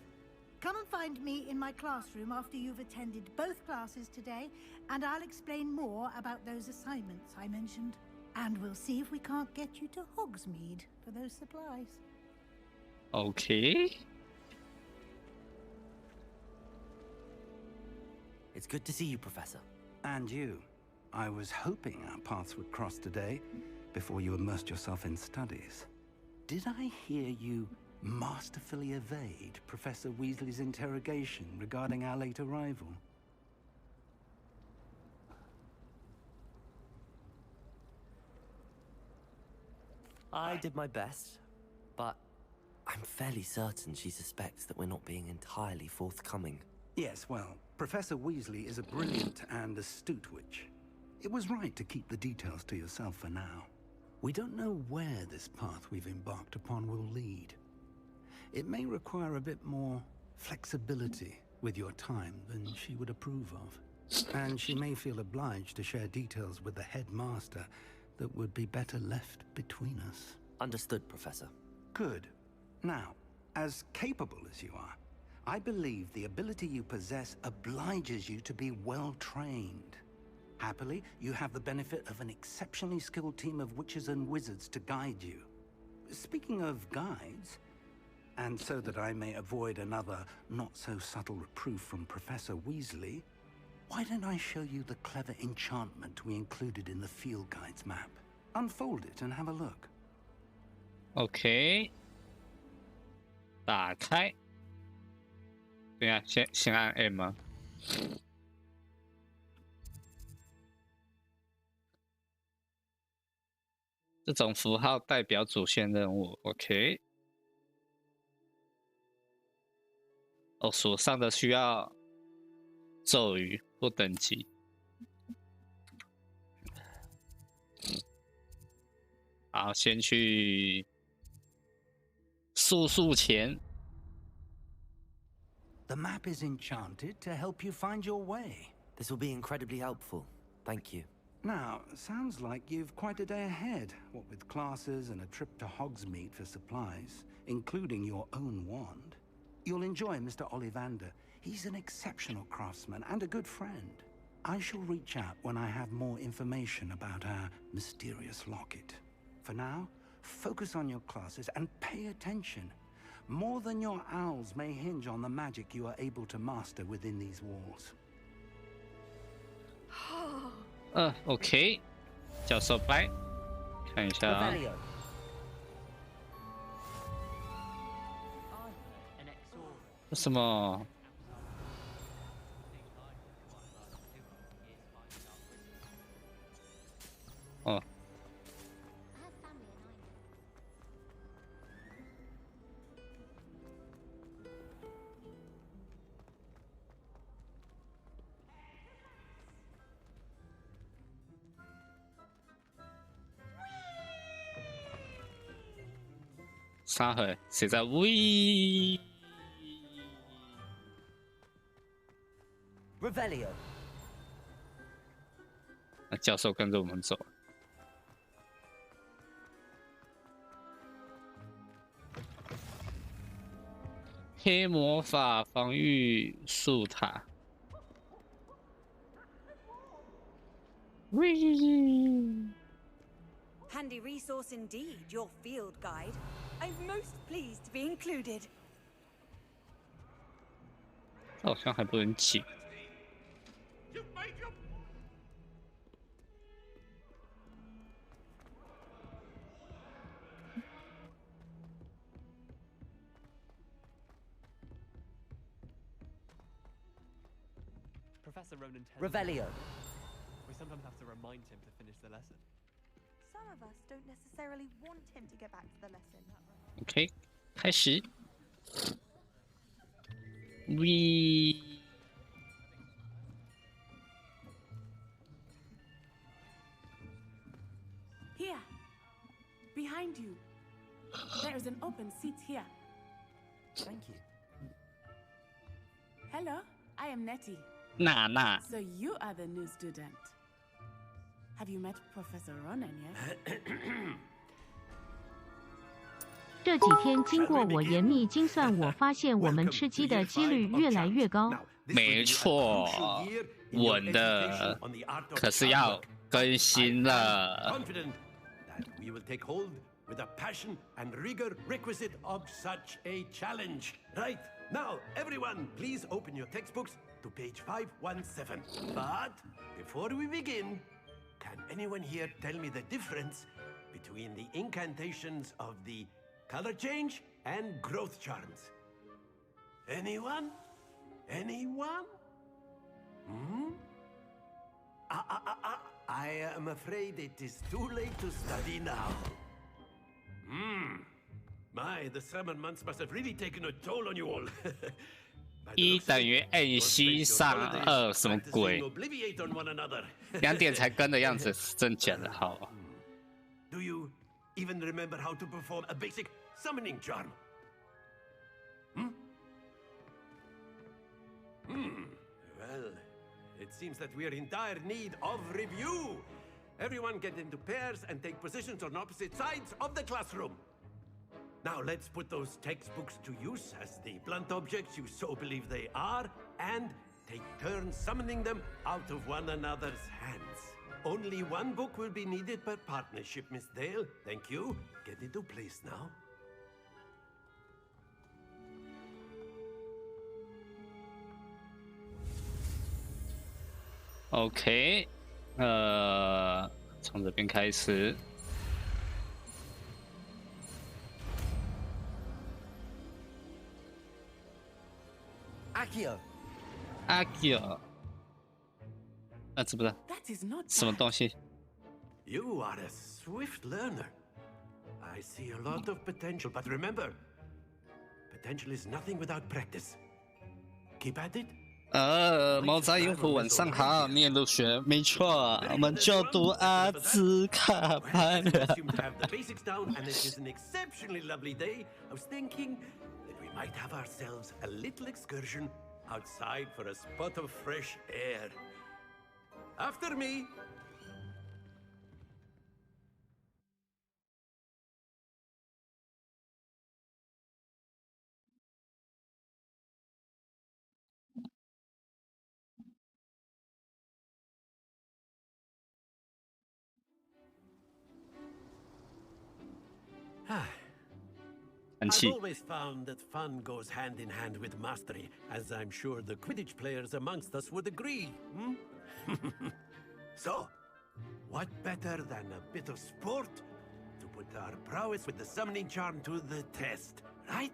Come and find me in my classroom after you've attended both classes today, and I'll explain more about those assignments I mentioned. And we'll see if we can't get you to Hogsmeade for those supplies. Okay. It's good to see you, Professor. And you. I was hoping our paths would cross today, before you immersed yourself in studies. Did I hear you masterfully evade Professor Weasley's interrogation regarding our late arrival? I did my best, but I'm fairly certain she suspects that we're not being entirely forthcoming. Yes, well, Professor Weasley is a brilliant and astute witch. It was right to keep the details to yourself for now. We don't know where this path we've embarked upon will lead. It may require a bit more flexibility with your time than she would approve of. And she may feel obliged to share details with the headmaster that would be better left between us. Understood, Professor. Good. Now, as capable as you are, I believe the ability you possess obliges you to be well trained. Happily, you have the benefit of an exceptionally skilled team of witches and wizards to guide you. Speaking of guides, and so that I may avoid another not-so-subtle reproof from Professor Weasley, why don't I show you the clever enchantment we included in the field guide's map? Unfold it and have a look. OK， 打开。对啊，先按 M 吗？这种符号代表主线任务。OK。哦，所上的需要咒语或等级。好，先去速前。The map is enchanted to help you find your way. This will be incredibly helpful. Thank you. Now, sounds like you've quite a day ahead, what with classes and a trip to Hogsmeade for supplies, including your own wand. You'll enjoy Mr. Ollivander. He's an exceptional craftsman and a good friend. I shall reach out when I have more information about our mysterious locket. For now, focus on your classes and pay attention. More than your owls may hinge on the magic you are able to master within these walls. OK， 教授拜，看一下啊。什么？哦。啥回？谁在喂？ Revelio。那教授跟着我们走。黑魔法防御树塔。喂。 Handy resource indeed, your field guide. I'm most pleased to be included. 好像还不能起。Professor Ronan tells Revelio. We sometimes have to remind him to finish the lesson. Some of us don't necessarily want him to get back to the lesson. OK， 开始。喂。 Here, behind you. There is an open seat here. Thank you. Hello, I am Nettie. Nah. So you are the new student. Have you met Professor Ronan yet? 这几天经过我严密精算，我发现我们吃鸡的几率越来越高。没错，我的可是要更新了。 We will take hold with the passion and rigor requisite of such a challenge. Right, now, everyone, please open your textbooks to page 517. But before we begin, can anyone here tell me the difference between the incantations of the color change and growth charms? Anyone? Anyone? Hmm? I am afraid it is too late to study now. My, the summer months must have really taken a toll on you all. 1等于 n 西上2什么鬼？2点才跟的样子，真假的好。Do you even remember how to perform a basic summoning charm? Well, it seems that we are in dire need of review. Everyone get into pairs and take positions on opposite sides of the classroom. Now let's put those textbooks to use as the blunt objects you so believe they are, and take turns summoning them out of one another's hands. Only one book will be needed per partnership, Miss Dale. Thank you. Get into place now. OK， 从这边开始。Akio， 那知不知道什么东西 You are a swift learner. I see a lot of potential, but remember, potential is nothing without practice. Keep at it. 猫仔用户晚上好，你也入学没错，我们就读阿兹卡班。 have the basics down, and it is an exceptionally lovely day. I was thinking that we might have ourselves a little excursion outside for a spot of fresh air. After me. I've always found that fun goes hand in hand with mastery, as I'm sure the Quidditch players amongst us would agree. So, what better than a bit of sport to put our prowess with the summoning charm to the test, right?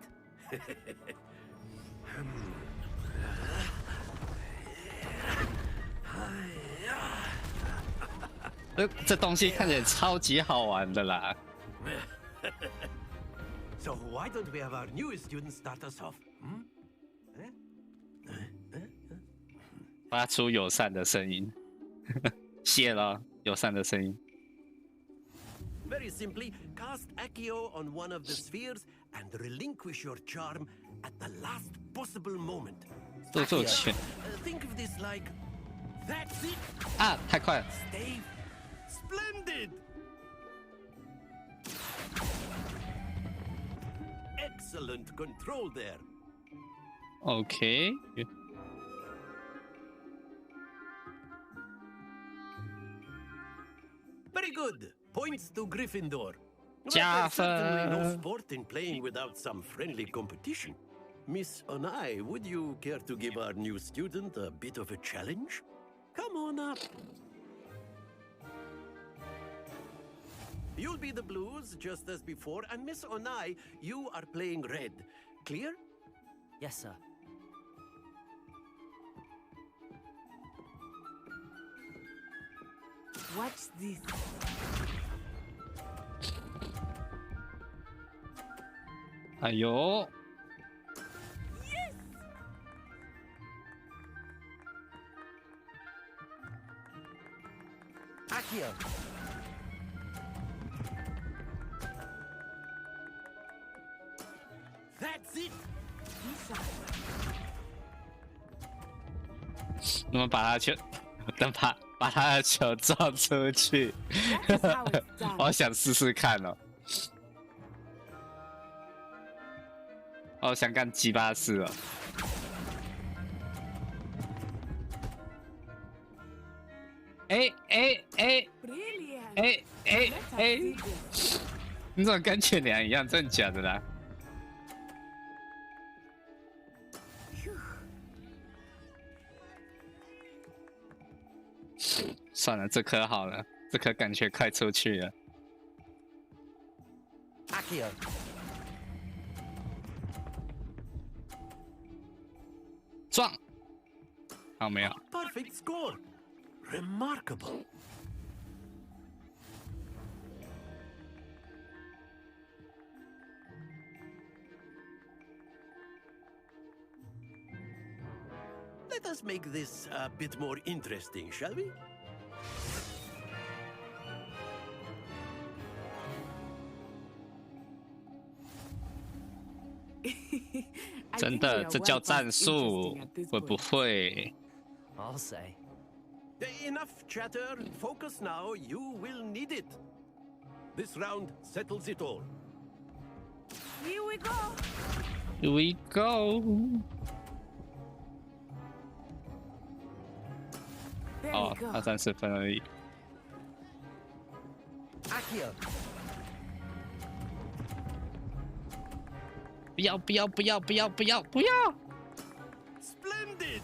这东西看起来超级好玩的啦。So why don't we have our newest student start us off? 发出友善的声音，谢了，友善的声音。 Very simply, cast Accio on one of the spheres and relinquish your charm at the last possible moment. 多做钱 Think of this like that's it. 啊！太快了。 Stay splendid. Excellent control there. OK。Very good. Points to Gryffindor. But 加 there's certainly no 分。 sport in playing without some friendly competition. Miss Onai, would you care to give our new student a bit of a challenge? Come on up. You'll be the blues, just as before, and Miss Onai, you are playing red. Clear? Yes, sir. Watch this. Yes. 哎呦！ Accio. That's it. 我们把他球，等把他的球撞出去。我想试试看哦。我想干鸡巴事哦。哎，你怎么跟犬粮一样？真的假的啦？算了，这颗好了，这颗感觉快出去了。Accio. 撞，好没有？ Perfect score. Remarkable. Let us make this a bit more interesting, shall we? 真的，这叫战术，会不会 I'll say. Enough chatter. Focus now. You will need it. This round settles it all. Here we go.？Here we go。哦，他30分而已。Accio. 不要不要不要不要不要不要！ Splendid.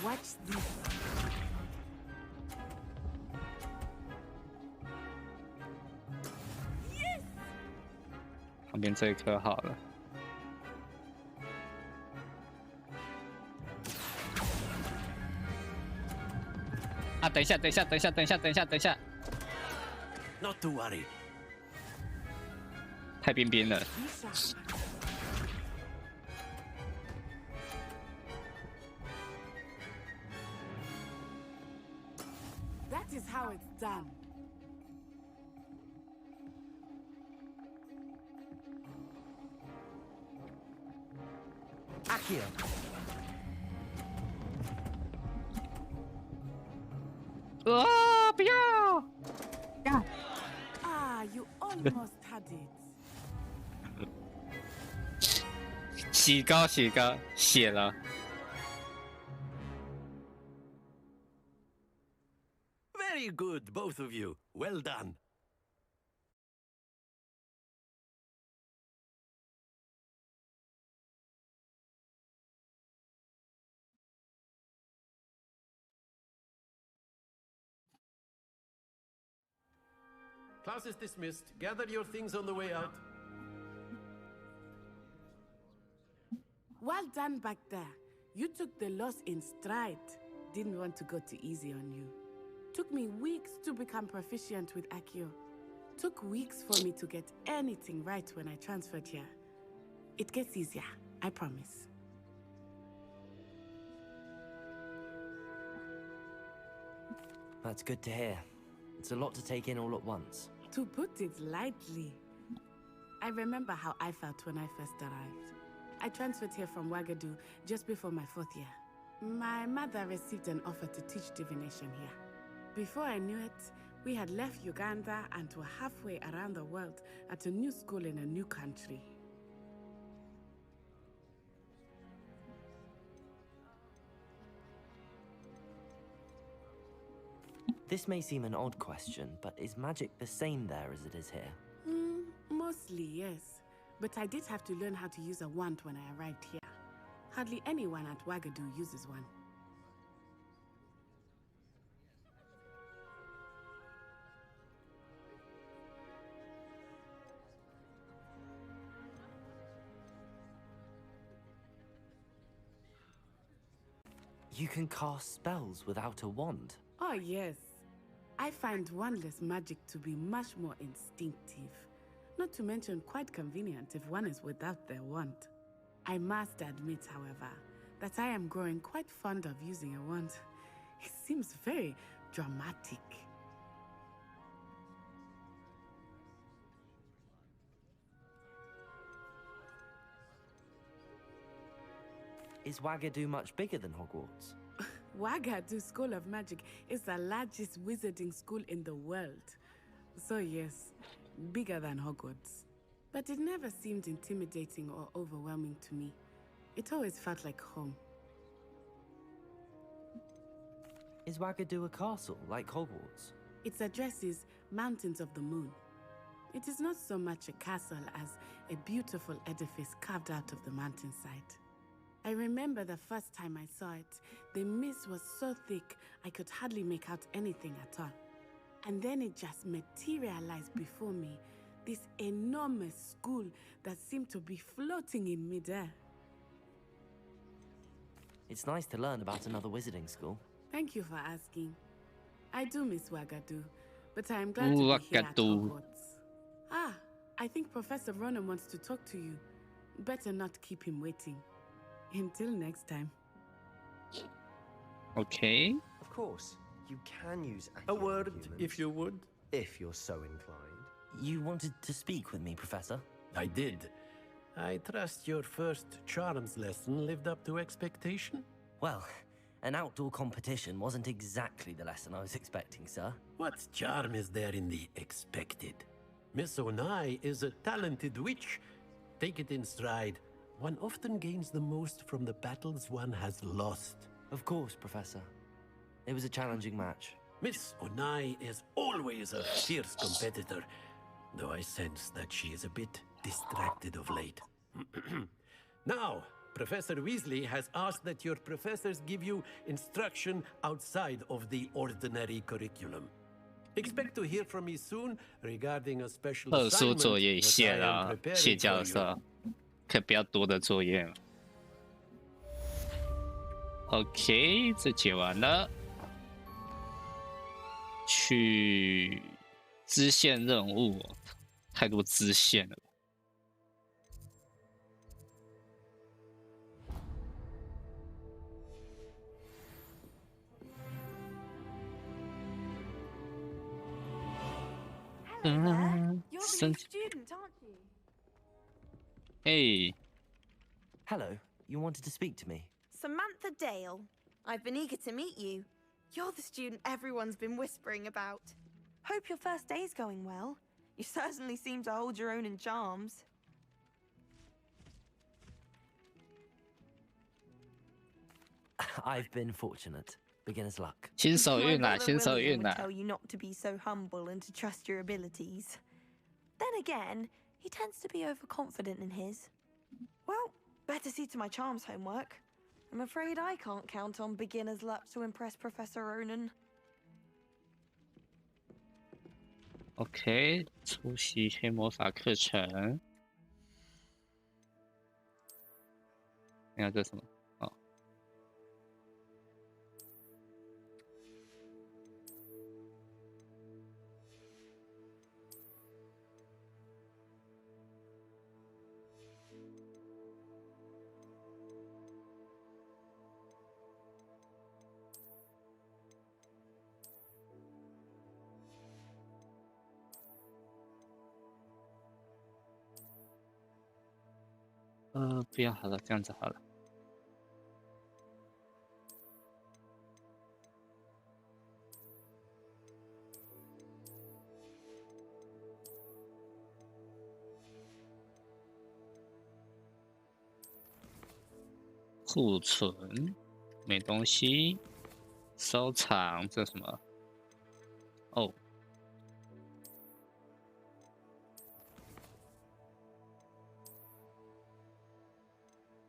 Watch this. 旁边这一颗好了。啊，等一下，等一下，等一下，等一下，等一下，等一下， Not to worry. 太边边了。 That is how it's done. Accio. Ah, 不要！ Ah, you almost had it. 洗高，洗高，血了。 Very good, both of you. Well done. Class is dismissed. Gather your things on the way out. Well done back there. You took the loss in stride. Didn't want to go too easy on you. Took me weeks to become proficient with Accio. Took weeks for me to get anything right when I transferred here. It gets easier, I promise. That's good to hear. It's a lot to take in all at once. To put it lightly, I remember how I felt when I first arrived. I transferred here from Wagadu just before my 4th year. My mother received an offer to teach divination here. Before I knew it, we had left Uganda and were halfway around the world at a new school in a new country. This may seem an odd question, but is magic the same there as it is here? Mostly, yes. But I did have to learn how to use a wand when I arrived here. Hardly anyone at Wagadu uses one. You can cast spells without a wand? Oh, yes. I find wandless magic to be much more instinctive. Not to mention quite convenient if one is without their wand. I must admit, however, that I am growing quite fond of using a wand. It seems very dramatic. Is Wagadu much bigger than Hogwarts? Wagadu School of Magic is the largest wizarding school in the world. So yes, bigger than Hogwarts. But it never seemed intimidating or overwhelming to me. It always felt like home. Is Wagadu a castle, like Hogwarts? Its address is Mountains of the Moon. It is not so much a castle as a beautiful edifice carved out of the mountainside. I remember the first time I saw it, the mist was so thick I could hardly make out anything at all. And then it just materialized before me, this enormous school that seemed to be floating in midair. It's nice to learn about another wizarding school. Thank you for asking. I do miss Wagadu, but I am glad to be here at Hogwarts. Ah, I think Professor Ronan wants to talk to you. Better not keep him waiting. Until next time. Okay. Of course, you can use a word, humans, if you would. If you're so inclined. You wanted to speak with me, Professor? I did. I trust your first charms lesson lived up to expectation? Well, an outdoor competition wasn't exactly the lesson I was expecting, sir. What charm is there in the expected? Miss Onai is a talented witch. Take it in stride. One often gains the most from the battles one has lost. Of course, Professor. It was a challenging match. Miss Onai is always a fierce competitor, though I sense that she is a bit distracted of late. Now, Professor Weasley has asked that your professors give you instruction outside of the ordinary curriculum. Expect to hear from me soon regarding a special 特殊 assignment 作业 that 谢 I 了 am， preparing 谢 for 教 you. 授，可以不要多的作业了。OK， 这解完了，去支线任务，太多支线了。You're the new student, aren't you? Hey. Hello. You wanted to speak to me? Samantha Dale. I've been eager to meet you. You're the student everyone's been whispering about. Hope your first day's going well. You certainly seem to hold your own in charms. I've been fortunate. Beginner's luck. 新手运啦， My brother 新手 William 运 would 啦。 tell you not to be so humble and to trust your abilities. Then again, he tends to be overconfident in his. Well, better see to my charms homework. I'm afraid I can't count on beginner's luck to impress Professor Ronan. OK， 出席黑魔法课程。你看这什么？哦。不要好了，这样子好了。库存没东西，收藏这什么？哦。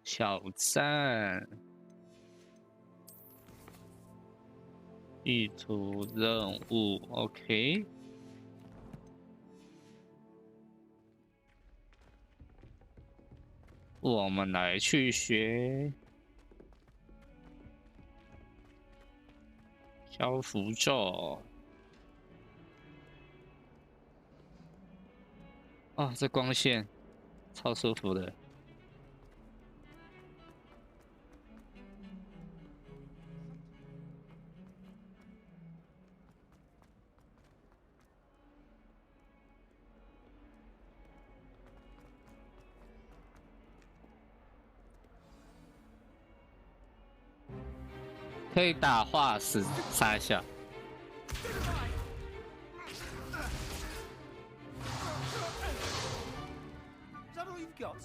挑战，地图任务 ，OK。我们来去学漂浮咒。啊，这光线超舒服的。 可以打化石杀一下。Is that all you've got?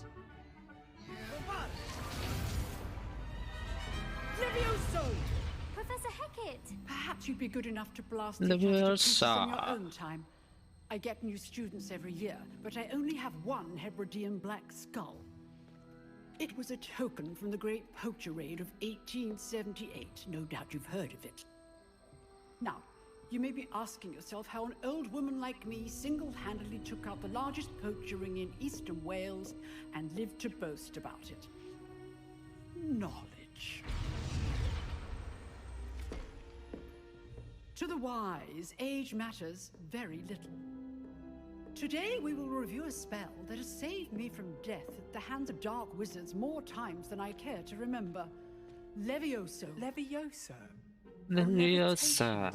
Levioso! Professor Hecat! Perhaps you'd be good enough to blast Leviosa. each other to pieces on your own time. I get new students every year, but I only have one Hebridean black skull. It was a token from the Great Poacher Raid of 1878. No doubt you've heard of it. Now, you may be asking yourself how an old woman like me single-handedly took out the largest poacher ring in eastern Wales and lived to boast about it. Knowledge. To the wise, age matters very little. Today we will review a spell that has saved me from death at the hands of dark wizards more times than I care to remember. Levioso. Levioso. Leviosa.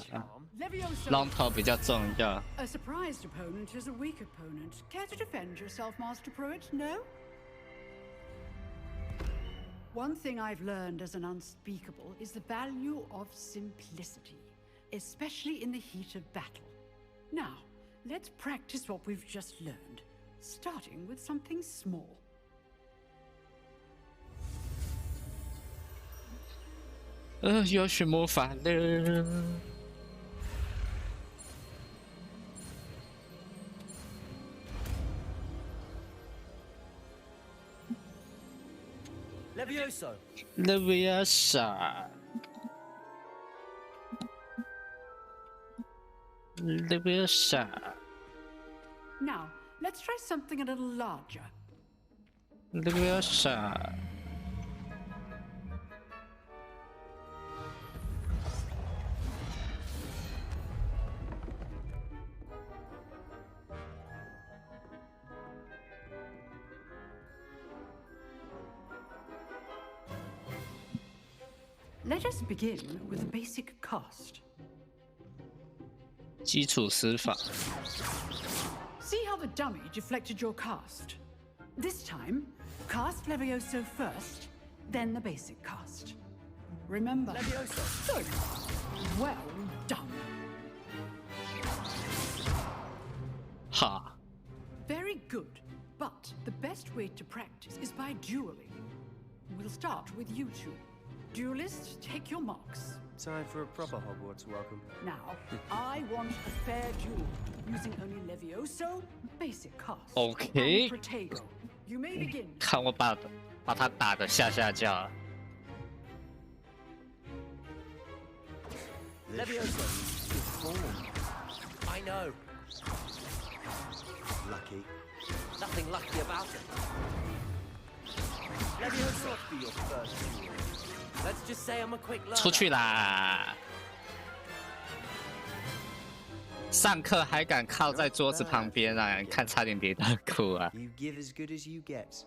Levioso. 龙头比较重要。 A surprised opponent is a weak opponent. Care to defend yourself, Master Pruitt? No? One thing I've learned as an unspeakable is the value of simplicity, especially in the heat of battle. Now, let's practice what we've just learned, starting with something small. 要学魔法了。Levioso. Leviosa. Leviosa. Now, let's try something a little larger. Leviosa. Let us begin with a basic cast. 基础施法。 See how the dummy deflected your cast? This time, cast Levioso first, then the basic cast. Remember, Levioso. Good. Well done. Ha. Very good. But the best way to practice is by dueling. We'll start with you two. Duelists, take your marks. Time for a proper Hogwarts welcome. Now, I want a fair duel, using only Levioso, basic cast, Okay. and Protego. You may begin. 看我把他打得吓叫。 Levioso. I know. Lucky. Nothing lucky about it. Levioso be your first duel. Let's just say I'm a quick learner. 出去啦！上课还敢靠在桌子旁边啊？你看差点跌到哭啊！ You give as good as you get.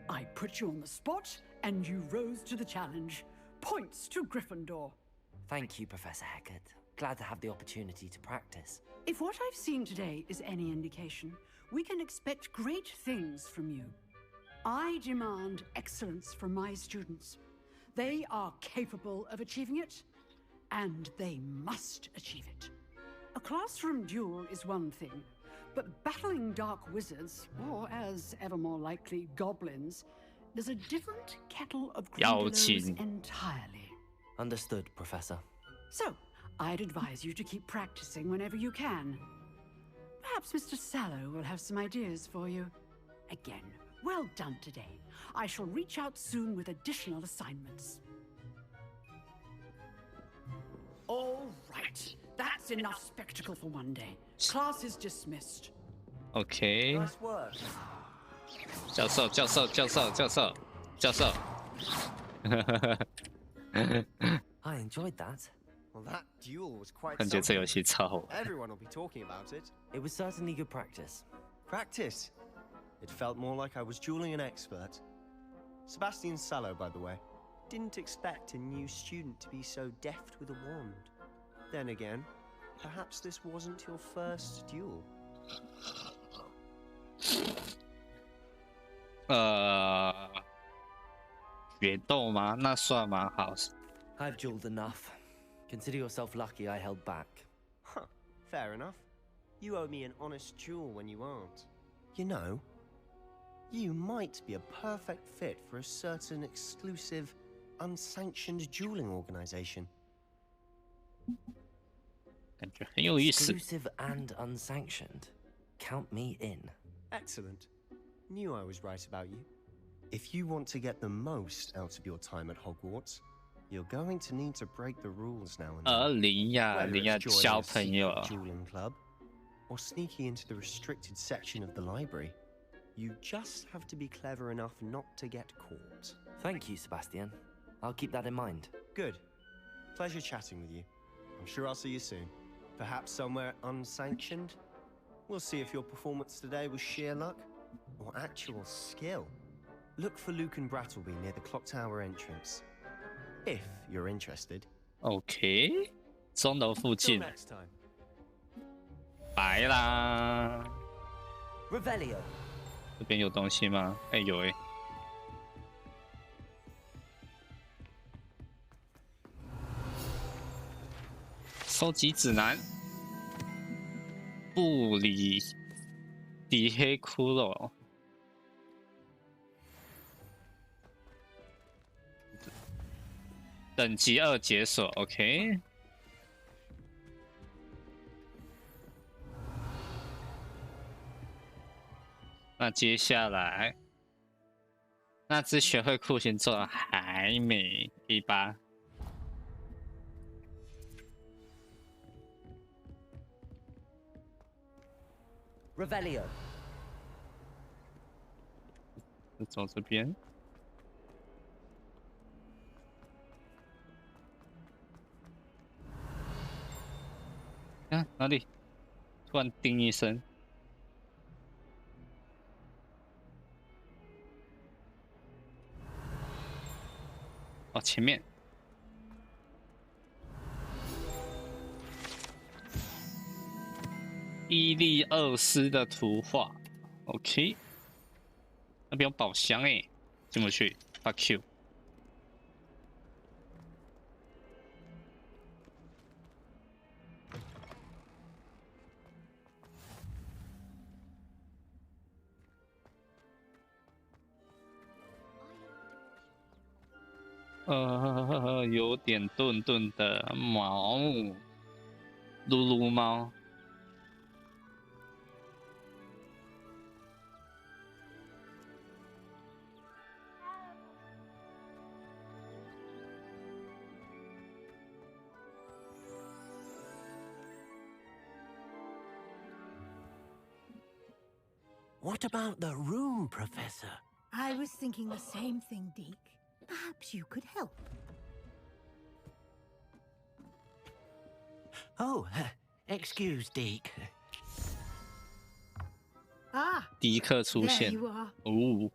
I put you on the spot, and you rose to the challenge. Points to Gryffindor. Thank you, Professor Hecat. Glad to have the opportunity to practice. If what I've seen today is any indication, we can expect great things from you. I demand excellence from my students. They are capable of achieving it, and they must achieve it. A classroom duel is one thing, but battling dark wizards, or as ever more likely, goblins, is a different kettle of grindelows entirely. Understood, Professor. So, I'd advise you to keep practicing whenever you can. Perhaps Mr. Sallow will have some ideas for you. Again, well done today. I shall reach out soon with additional assignments. All right. That's enough spectacle for one day. Class is dismissed. OK。 Nice work. 教授。I enjoyed that. Well, that duel was quite 感觉这 something. 游戏超好玩。 Everyone will be talking about it. It was certainly good practice. Practice? It felt more like I was dueling an expert. Sebastian Sallow, by the way. Didn't expect a new student to be so deft with a wand. Then again, perhaps this wasn't your first duel. 决斗吗？那算吗？好。 I've dueled enough. Consider yourself lucky I held back. Huh, fair enough. You owe me an honest duel when you aren't. You know, you might be a perfect fit for a certain exclusive, unsanctioned dueling organization. 感觉很有意思。 Exclusive and unsanctioned. Count me in. Excellent. Knew I was right about you. If you want to get the most out of your time at Hogwarts, you're going to need to break the rules now and then. 林亚 Whether it's joining 小 a 朋友 secret dueling club or sneaking into the restricted section of the library, you just have to be clever enough not to get caught. Thank you, Sebastian. I'll keep that in mind. Good. Pleasure chatting with you. I'm sure I'll see you soon. Perhaps somewhere unsanctioned? We'll see if your performance today was sheer luck or actual skill. Look for Luke and Brattleby near the clock tower entrance. If you're interested. OK， 钟楼附 Till 近。 next time. 白啦。 Revelio。 这边有东西吗？哎，有哎。收集指南。布里迪黑骷髅。等级2解锁 ，OK。那接下来，那只学会酷刑做的还没第8。 Revelio。 走这边。啊，哪里？突然叮一声。哦，前面。伊利厄斯的图画 ，OK。那边有宝箱哎，进不去 ，fuck you。有点顿顿的毛，噜噜猫。 What about the room, Professor? I was thinking the same thing, Deke. Perhaps you could help. Oh, excuse, Deke. Ah, 迪克出 there 现 you are. 哦。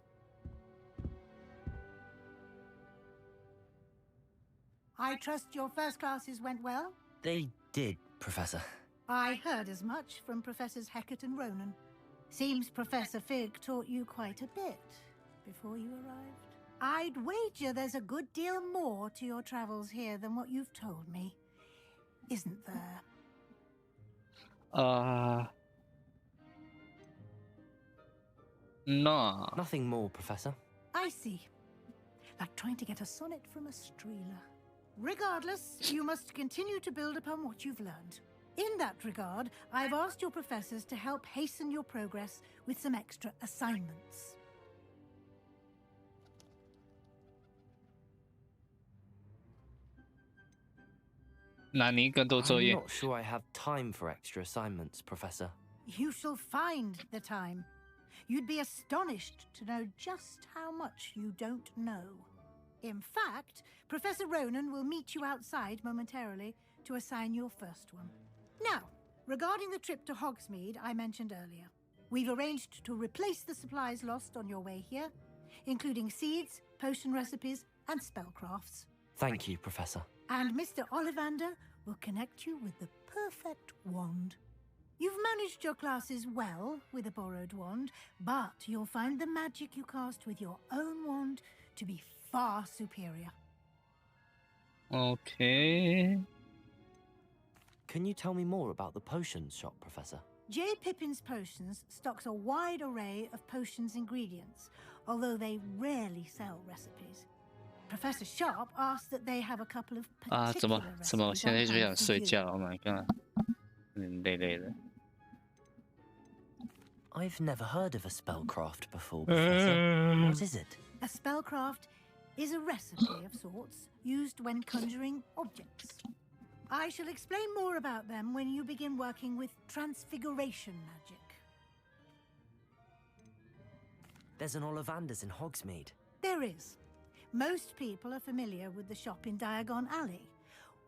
I trust your first classes went well? They did, Professor. I heard as much from Professors Hecat and Ronan. Seems Professor Fig taught you quite a bit before you arrived. I'd wager there's a good deal more to your travels here than what you've told me. Isn't there? No. Nothing more, Professor. I see. Like trying to get a sonnet from a streeler. Regardless, you must continue to build upon what you've learned. In that regard, I've asked your professors to help hasten your progress with some extra assignments. I'm not sure I have time for extra assignments, Professor. You shall find the time. You'd be astonished to know just how much you don't know. In fact, Professor Ronan will meet you outside momentarily to assign your first one. Now, regarding the trip to Hogsmeade I mentioned earlier, we've arranged to replace the supplies lost on your way here, including seeds, potion recipes, and spellcrafts. Thank you, Professor. And Mr. Ollivander will connect you with the perfect wand. You've managed your classes well with a borrowed wand, but you'll find the magic you cast with your own wand to be far superior. Okay. Can you tell me more about the potions shop, Professor? J. Pippin's Potions stocks a wide array of potions ingredients, although they rarely sell recipes. Professor Sharp asked that they have a couple of particular recipes. 怎么我现在就想睡觉 ？Oh my god， 累的。I've never heard of a spellcraft before, Professor. What is it? A spellcraft is a recipe of sorts used when conjuring objects. I shall explain more about them when you begin working with transfiguration magic. There's an Ollivander's in Hogsmeade. There is. Most people are familiar with the shop in Diagon Alley.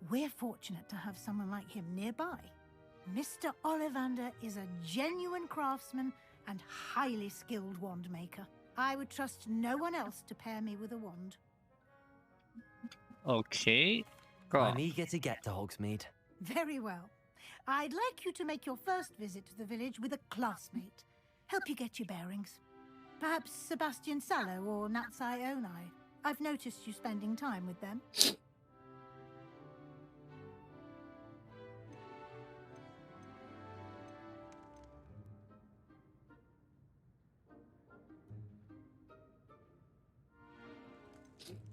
We're fortunate to have someone like him nearby. Mr. Ollivander is a genuine craftsman and highly skilled wand maker. I would trust no one else to pair me with a wand. Okay. I'm eager to get to Hogsmeade. Very well. I'd like you to make your first visit to the village with a classmate. Help you get your bearings. Perhaps Sebastian Sallow or Natsai Onai. I've noticed you spending time with them.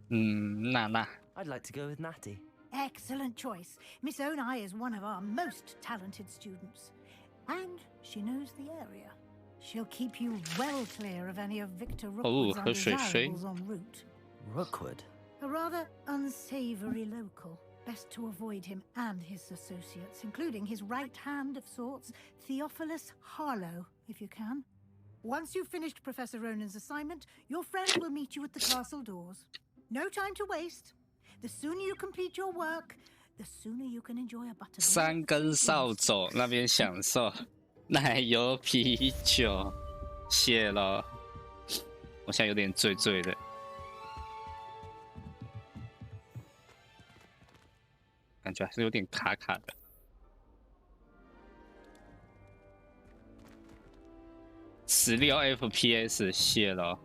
Nana. I'd like to go with Natty. Excellent choice. Miss Onai is one of our most talented students. And she knows the area. She'll keep you well clear of any of Victor Rookwood's undesirables en route. Rookwood? A rather unsavory local. Best to avoid him and his associates, including his right hand of sorts, Theophilus Harlow, if you can. Once you've finished Professor Ronan's assignment, your friend will meet you at the castle doors. No time to waste. The sooner you complete your work, the sooner you can enjoy a buttermilk. 三根扫帚那边享受奶油啤酒，谢了。我现在有点醉醉的，感觉还是有点卡卡的。16 FPS， 谢了。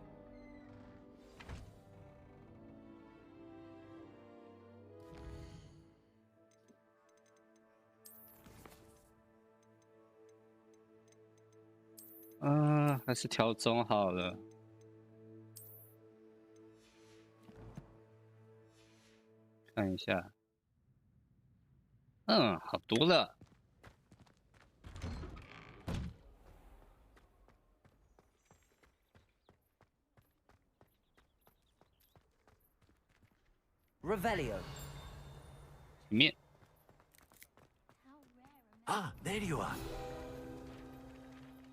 还是调中好了。看一下，好多了。Revelio。里面。Ah, there you are.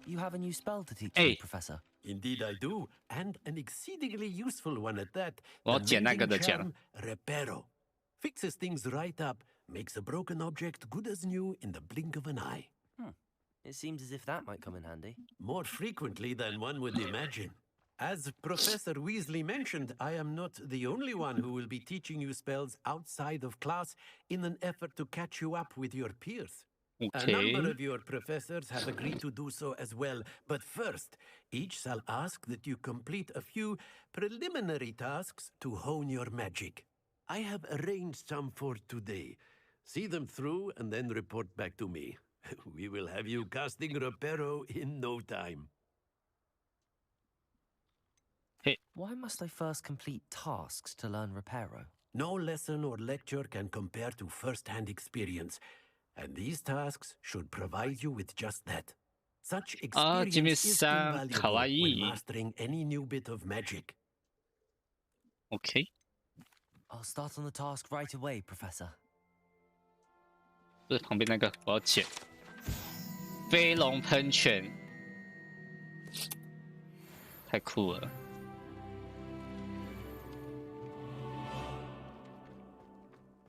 You have a new spell to teach me, Professor. Indeed I do, and an exceedingly useful one at that. 我要捡那个的 Reparo. Fixes things right up, makes a broken object good as new in the blink of an eye. It seems as if that might come in handy. More frequently than one would imagine. As Professor Weasley mentioned, I am not the only one who will be teaching you spells outside of class in an effort to catch you up with your peers. A number of your professors have agreed to do so as well, but first, each shall ask that you complete a few preliminary tasks to hone your magic. I have arranged some for today. See them through and then report back to me. We will have you casting Reparo in no time. Hey. Why must I first complete tasks to learn Reparo? No lesson or lecture can compare to first-hand experience, and these tasks should provide you with just that. Such experience is invaluable when mastering any new bit of magic. Okay. I'll start on the task right away, Professor. 这旁边那个我要捡。飞龙喷泉，太酷了。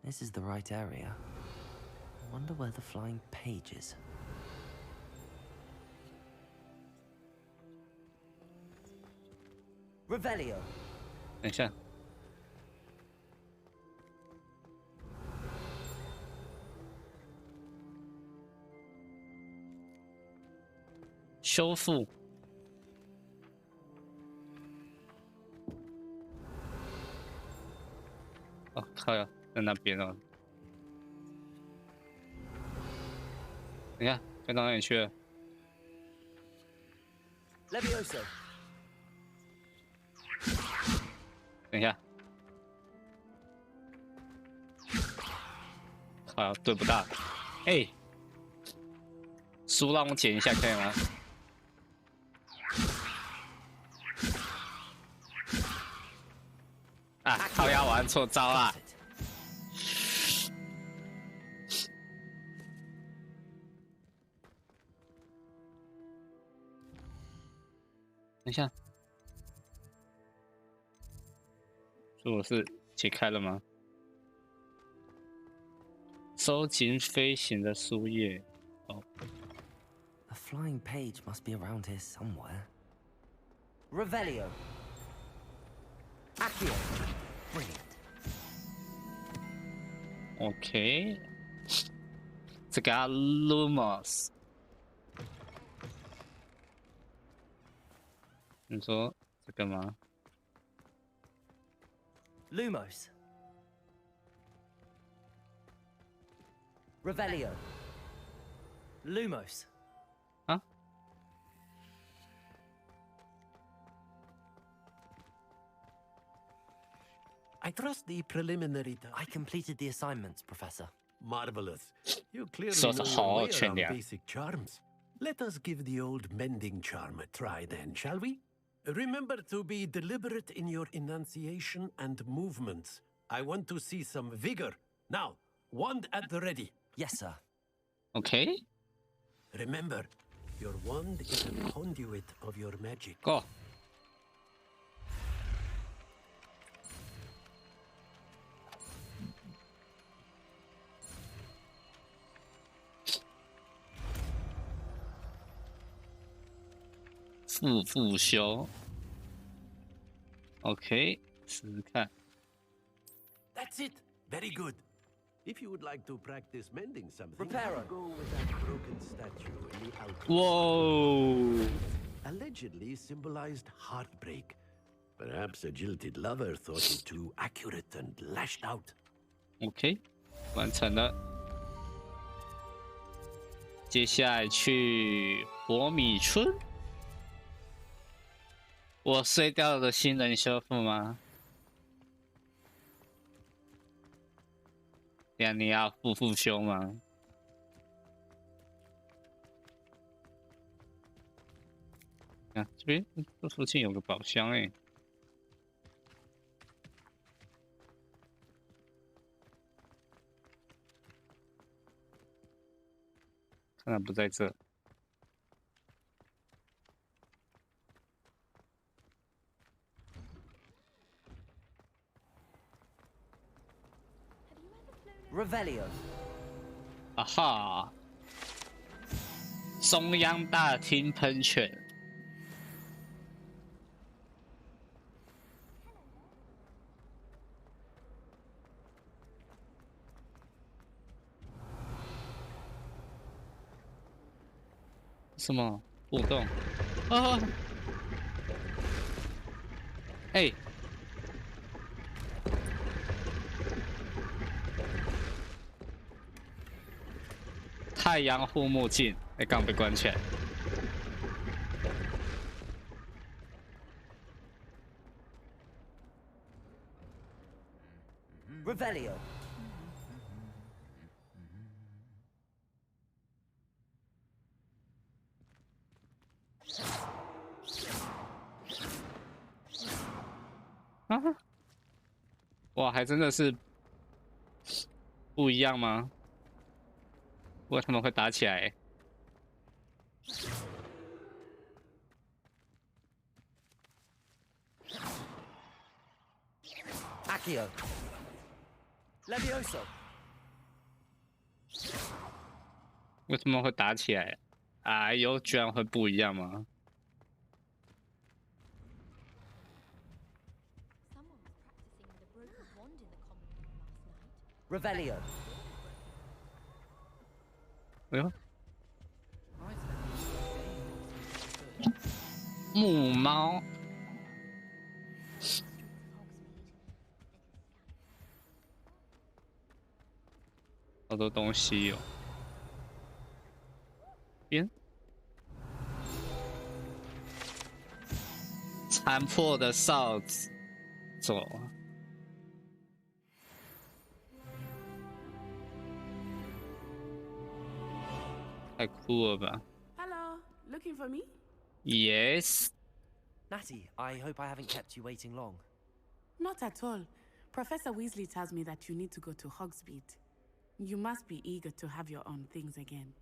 This is the right area. I wonder where the flying page is. Revelio. 等一下。修复。哦，靠呀！ 在那边哦，你看飞到哪里去了？ Levioso。等一下，靠呀，对不到。哎，书让我捡一下可以吗？啊，靠呀，我按错招啊！ 等一下，所以我是解开了吗？收集飞行的书页。哦。A flying page must be around here somewhere. Revelio. Accio. Brilliant. OK。这个 Lumos。 你说这个吗 ？Lumos. Revelio. Lumos. 啊？ I trust the preliminary. I completed the assignments, Professor. Marvelous. You clearly know your way around basic charms. Let us give the old mending charm a try then, shall we? Remember to be deliberate in your enunciation and movements. I want to see some vigor. Now, wand at the ready. Yes, sir. Okay. Remember, your wand is a conduit of your magic. Go.复修 ，OK， 试试看。That's it. Very good. If you would like to practice mending something, Reparo. Go with that broken statue in the outer. Whoa! Allegedly symbolized heartbreak. Perhaps a jilted lover thought it too accurate and lashed out. OK， 完成了。接下来去火米村。 我碎掉的新人修复吗？这样你要复修吗？啊，这边这附近有个宝箱哎。看来不在这。 Revelio. 啊哈！中央大厅喷泉。什么互动？啊！哎、太阳护目镜，哎，刚被关起来。Revelio.啊！哇，还真的是不一样吗？不过他们会打起来。Accio. Levioso. 为什么会打起来？哎呦，居然会不一样吗？ Revelio. 哎呦，母猫，好多东西哟、边残破的哨子，走。太酷了吧 Hello, looking for me? ？Yes。 Natty, I hope I haven't kept you waiting long. Not at all. Professor Weasley tells me that you need to go to Hogsmeade. You must be eager to have your own things again.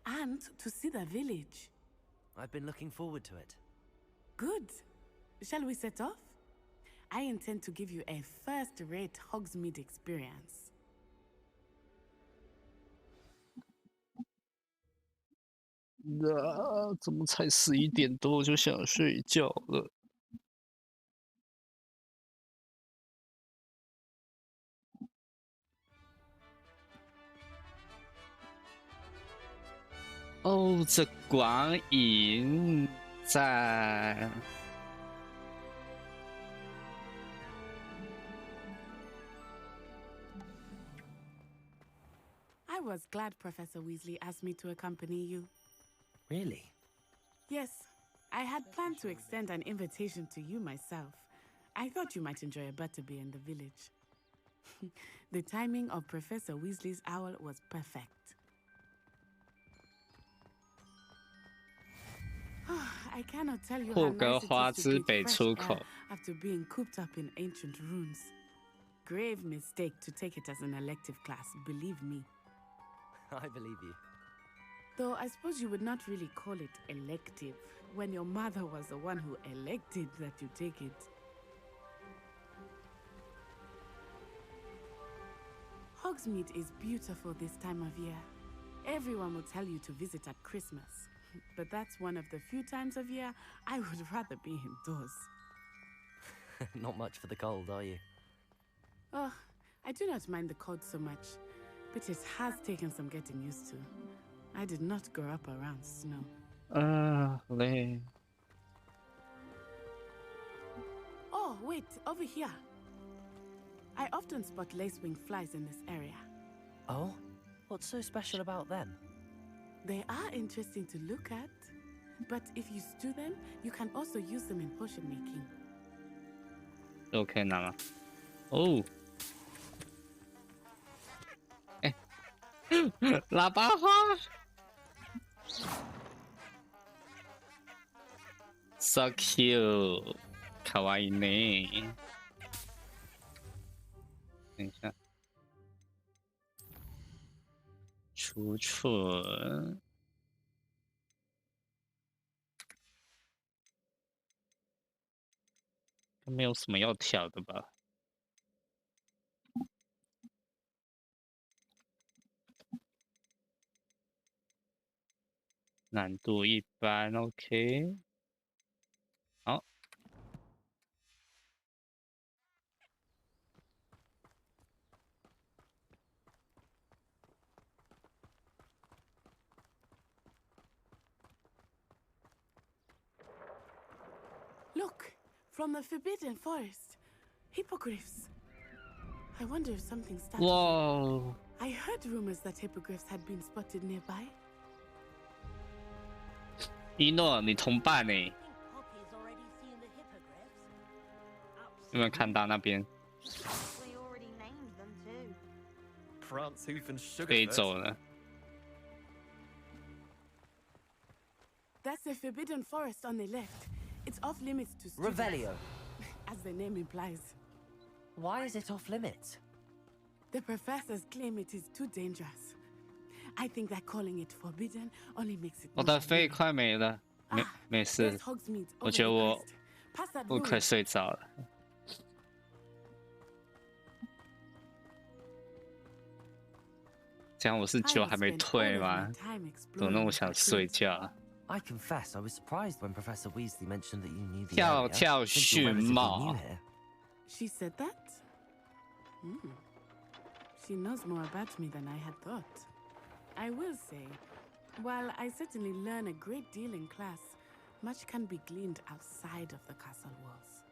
And to see the village. I've been looking forward to it. Good. Shall we set off? I intend to give you a first-rate Hogsmeade experience. 怎么才11点多就想睡觉了？哦，这光影在。I was glad Professor Weasley asked me to accompany you. Really? Yes, I had planned to extend an invitation to you myself. I thought you might enjoy a butterbeer in the village. The timing of Professor Weasley's owl was perfect. I cannot tell you how nice it is to breathe fresh air after being cooped up in ancient ruins. Grave mistake to take it as an elective class, believe me. I believe you. Though I suppose you would not really call it elective when your mother was the one who elected that you take it. Hogsmeade is beautiful this time of year. Everyone will tell you to visit at Christmas, but that's one of the few times of year I would rather be indoors. Not much for the cold, are you? Oh, I do not mind the cold so much, but it has taken some getting used to. I did not grow up around snow. Oh, wait, over here. I often spot lacewing flies in this area. Oh? What's so special about them? They are interesting to look at, but if you stew them, you can also use them in potion making. OK 拿吗？哦，哎，喇叭花 ，so cute，卡哇伊呢？等一下，储存。没有什么要调的吧？难度一般 ，OK。好。Look, from the Forbidden Forest. Hippogriffs. I wonder if something started. Whoa. I heard rumors that hippogriffs had been spotted nearby. 一诺，你同伴呢？有没有看到那边？可以走了。That's the Forbidden Forest on the left. It's off limits to students. Revelio. As the name implies. Why is it off limits? The professors claim it is too dangerous. I think that calling it forbidden only makes it. 我的肺快没了，没事。我觉得我快睡着了。这样我是酒还没退吗？怎么那么想睡觉？ I confess, I was surprised when Professor Weasley mentioned that you knew the 跳 area. 跳 Since you're 迅 relatively 猛 new here. She said that? She knows more about me than I had thought. I will say, while I certainly learn a great deal in class, much can be gleaned outside of the castle walls.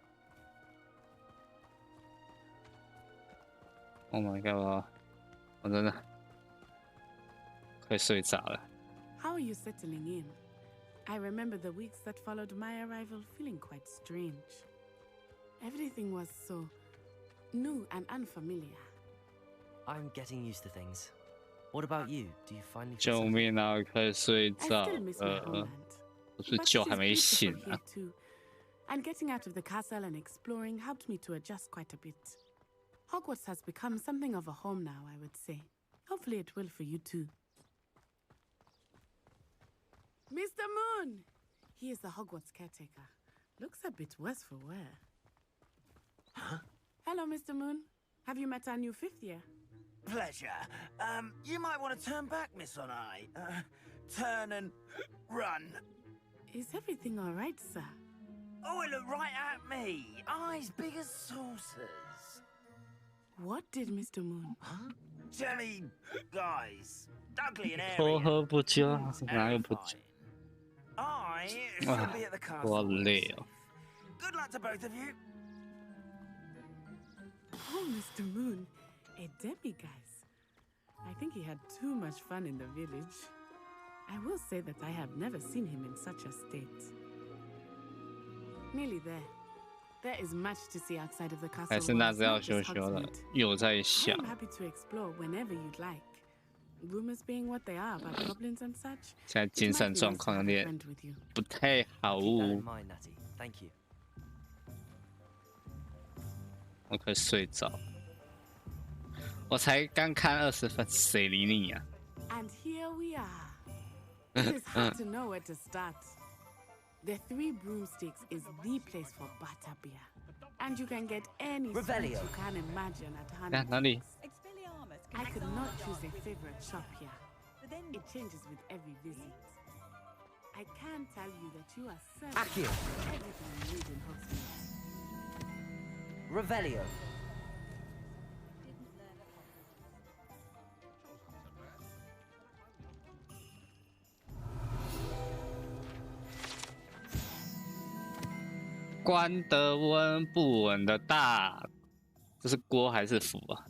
Oh my god！ 我真的快睡着了。 How are you settling in? I remember the weeks that followed my arrival feeling quite strange. Everything was so new and unfamiliar. I'm getting used to things. What about you? Do you finally feel 救 settled? 命啊！快睡 I 着 still miss my 了 homeland.，我是 But 酒 it 还 is 没 beautiful 醒 here 啊。 too. And getting out of the castle and exploring helped me to adjust quite a bit. Hogwarts has become something of a home now, I would say. Hopefully it will for you too. Mr. Moon! He is the Hogwarts caretaker. Looks a bit worse for wear. Huh? Hello, Mr. Moon. Have you met our new fifth year? Pleasure. You might want to turn back, Miss Onai. Turn and run. Is everything all right, sir? Oh, it looked right at me. Eyes big as saucers. What did Mr. Moon? Huh? Jelly guys. Ugly and 偷 airy. 喝不酒，哪有不酒？ I 哇 should be at the， castle. 我好累哦。 Good luck to both of you. Oh, Mr. Moon, a demiguise. I think he had too much fun in the village. I will say that I have never seen him in such a state. Nearly there. There is much to see outside of the castle. 还是那 walls, 只要 not 羞 just 羞的 Hogsmeade.，有在想 I。am happy to explore whenever you'd like. Rumors being what they are about goblins and such. 现在精神状况有点不太好 Keep that 哦 in，mind, Natty. Thank you. 我快睡着。我才刚看20分，谁理你啊？ And here we are. It is hard to know where to start. The Three Broomsticks is the place for butterbeer. And you can get any sweet Revelio. you can imagine at 看 Honey. 哪里？ I could not choose a favorite shop here. It changes with every visit. I can tell you that you are served Accio. everything you need in Hogsmeade. Revelio. “官得温，不稳的大”，这是锅还是福啊？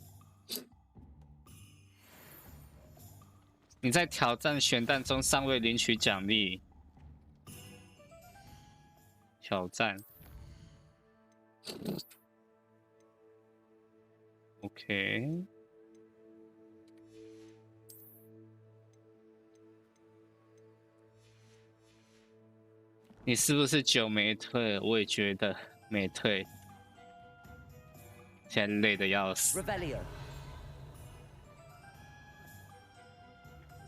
你在挑战选弹中尚未领取奖励。挑战。OK。你是不是酒没退？我也觉得没退。现在累得要死。 Revelio.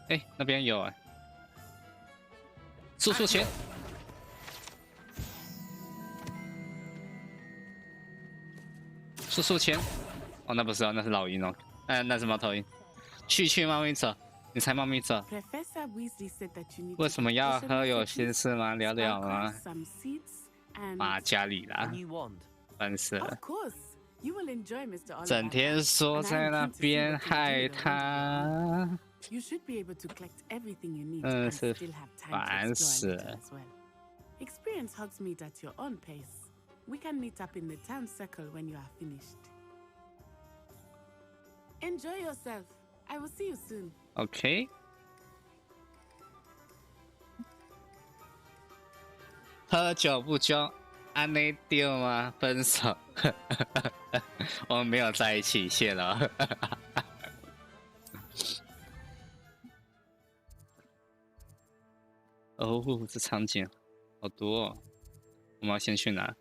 哎，那边有哎，速速前，速速前。哦，那不是哦，那是老鹰哦。那是猫头鹰。去猫咪走，你猜猫咪走。 Professor Weasley said that you need 为什么要喝？有心事吗？聊聊吗？ some seats and 马家里啦， A new wand. 烦死 Of 了。 course, you will enjoy Mr. Oliver. 整天缩在那边害他。 You should be able to collect everything you need 真 and 是 still have time to 烦 explore 死 a little 了。 as well. Experience Hogsmeade at your own pace. We can meet up in the town circle when you are finished. Enjoy yourself. I will see you soon. OK。喝酒不揪，安内丢吗？分手。我们没有在一起，谢了。哦，这场景好多哦。我们要先去哪？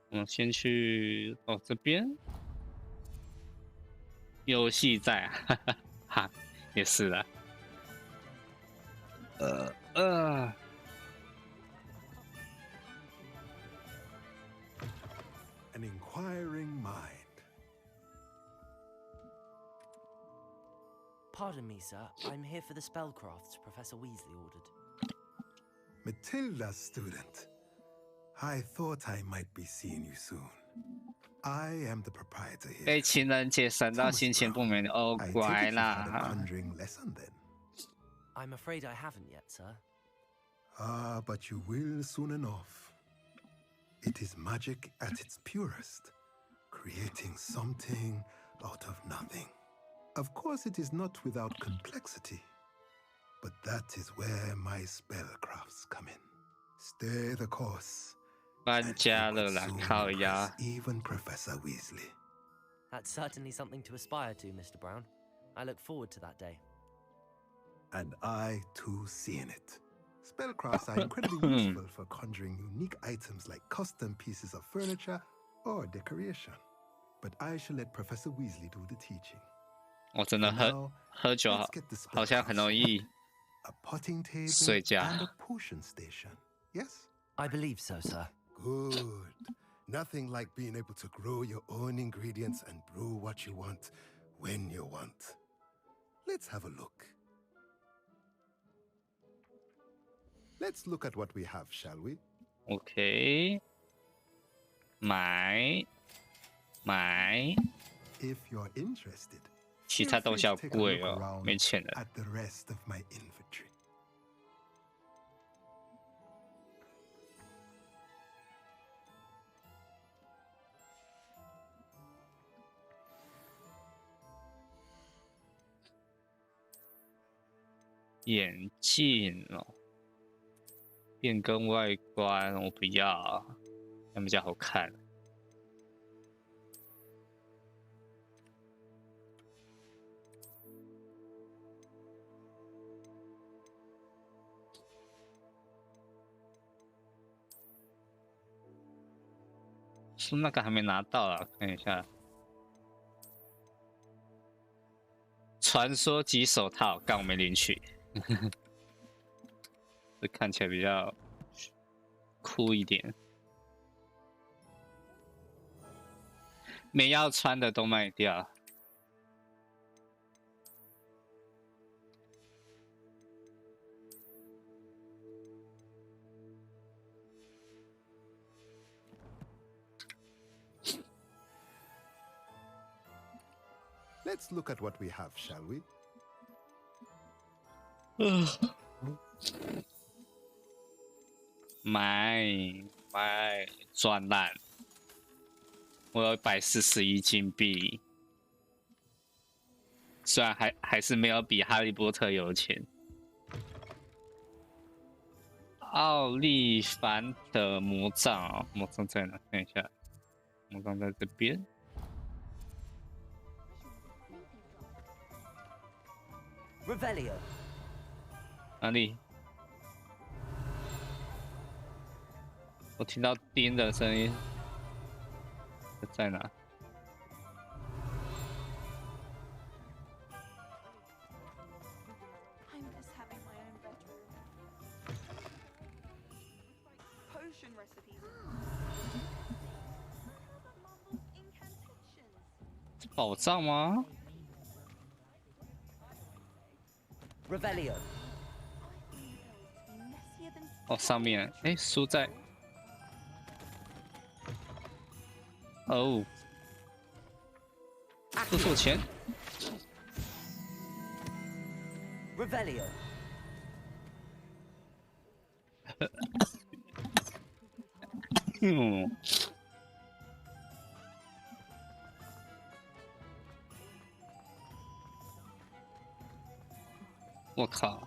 我们先去哦这边。游戏在啊，哈，也是的。An inquiring mind. Pardon me, sir. I'm here for the spellcrafts Professor Weasley ordered. Matilda's student. I thought I might be seeing you soon. I am the proprietor here. 被情人节闪到心情不美哦，乖啦。Conjuring lesson then. I'm afraid I haven't yet, sir. Ah, but you will soon enough. It is magic at its purest, creating something out of nothing. Of course, it is not without complexity, but that is where my spellcrafts come in. Stay the course. 搬家了啦，靠呀 Even Professor Weasley. That's certainly something to aspire to, Mr. Brown. I look forward to that day. And I too seeing it. Spellcrafts are incredibly useful for conjuring unique items like custom pieces of furniture or decoration. But I shall let Professor Weasley do the teaching. 我真的喝酒好像很容易 A potting table 睡觉。 and a potion station. Yes? I believe so, sir. Good. Nothing like being able to grow your own ingredients and brew what you want when you want. Let's have a look. Let's look at what we have, shall we? OK， 买。 If you're interested, 其他东西好贵哦，没钱了。 at the rest of my inventory. 眼镜哦，变更外观我不要，那比较好看。是那个还没拿到啊，看一下。传说级手套，但我没领取。这看起来比较酷一点。没要穿的都卖掉。Let's look at what we have, shall we? 买赚烂！我有141金币，虽然还是没有比哈利波特有钱。奥利凡的魔杖哦，魔杖在哪？看一下，魔杖在这边。 Revelio. 哪里？我听到钉的声音，在哪？ I'm just having my own bedroom. Potion recipes. Incantations. 宝藏吗？ Revelio. 哦，上面，哎，书在。哦，付钱。Revelio. 我靠！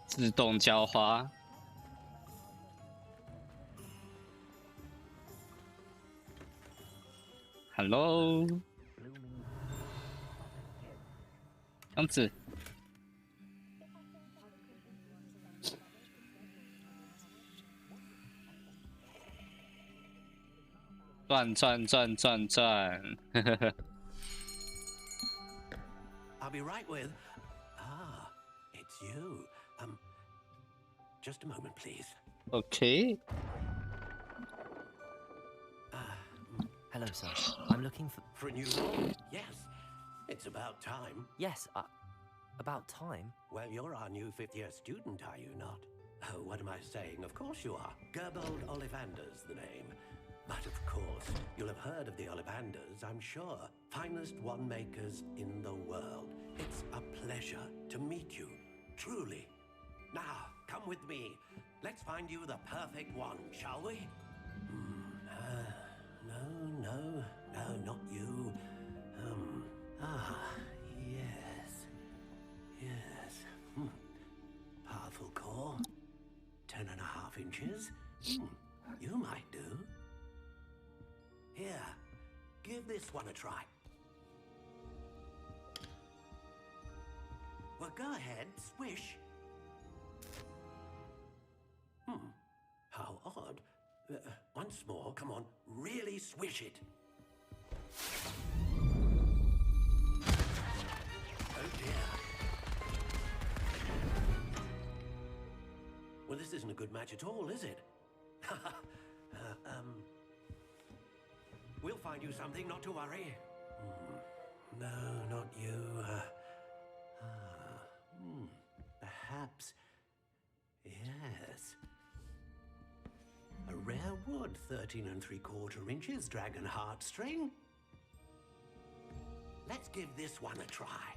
自动浇花。Hello， 样子。转，呵呵呵。I'll be right with. Ah, it's you. Just a moment, please. Okay. Hello, sir. I'm looking for a new role. Yes, it's about time. Yes, about time? Well, you're our new fifth-year student, are you not? Oh, what am I saying? Of course you are. Gerbold Ollivander's the name. But of course, you'll have heard of the Ollivanders, I'm sure. Finest wand makers in the world. It's a pleasure to meet you, truly. Now, come with me. Let's find you the perfect wand, shall we? No, not you. Yes. Powerful core. 10.5 inches. You might do. Here, give this one a try. Well, go ahead, swish. How odd. Once more, come on, really swish it. Oh dear. Well, this isn't a good match at all, is it? We'll find you something, not to worry. No, not you. Perhaps. Yes. A rare wood, 13 3/4 inches, dragon heartstring. Let's give this one a try.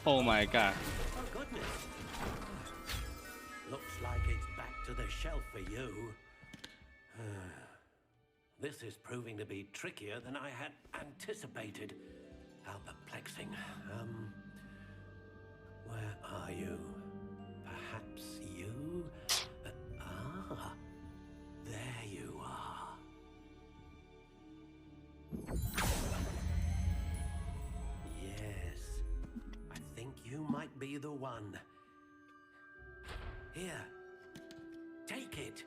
Oh my god. Oh goodness. Looks like it's back to the shelf for you. This is proving to be trickier than I had anticipated. How perplexing. Where are you? Perhaps you? There you are. Yes, I think you might be the one. Here, take it.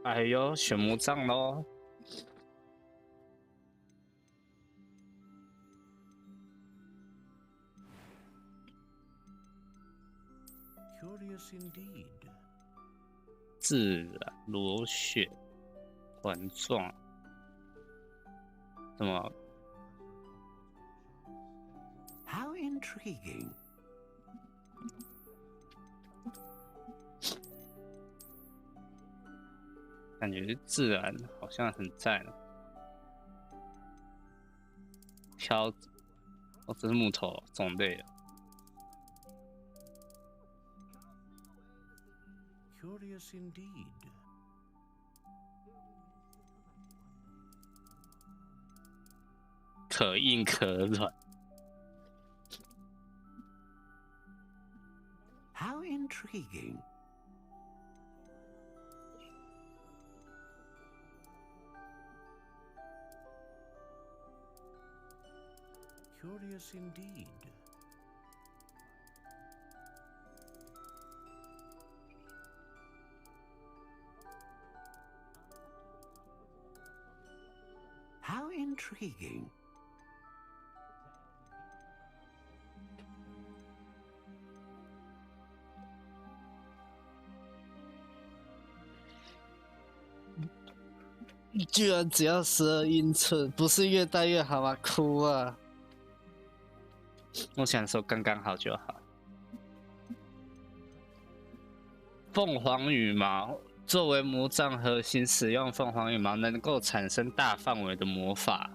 哎呦，选魔杖咯！ Curious indeed. 自然螺旋环状，什么？ How intriguing. 感觉自然好像很赞。挑，哦，这是木头种类的。 Curious indeed. 可硬可软。 How intriguing. Curious indeed. How intriguing.你居然只要12英寸，不是越大越好吗？哭啊！我想说刚刚好就好。凤凰羽毛作为魔杖核心，使用凤凰羽毛能够产生大范围的魔法。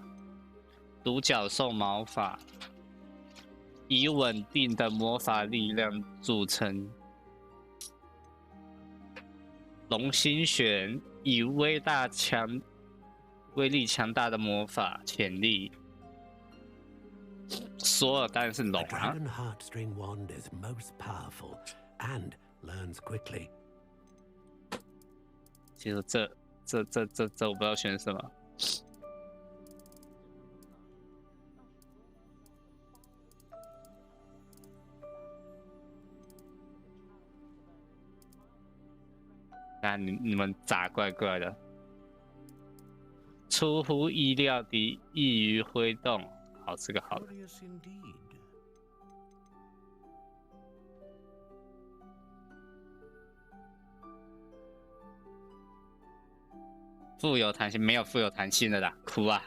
独角兽毛法以稳定的魔法力量组成。龙心弦以威力强大的魔法潜力。索尔当然是龙啊。Dragon Heartstring Wand is most powerful and learns quickly. 其实这我不知道选什么。啊，你们咋怪怪的？出乎意料地易于挥动，好，这个好的。富有弹性，没有富有弹性的啦，哭啊！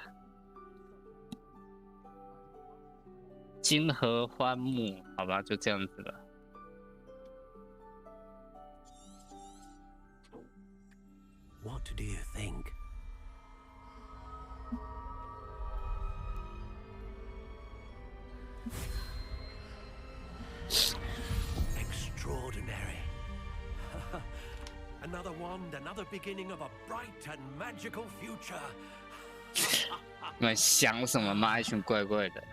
金合欢木，好吧，就这样子了。What do you think? Extraordinary. Another wand, another beginning of a bright and magical future. 你们想什么吗？一群怪怪的。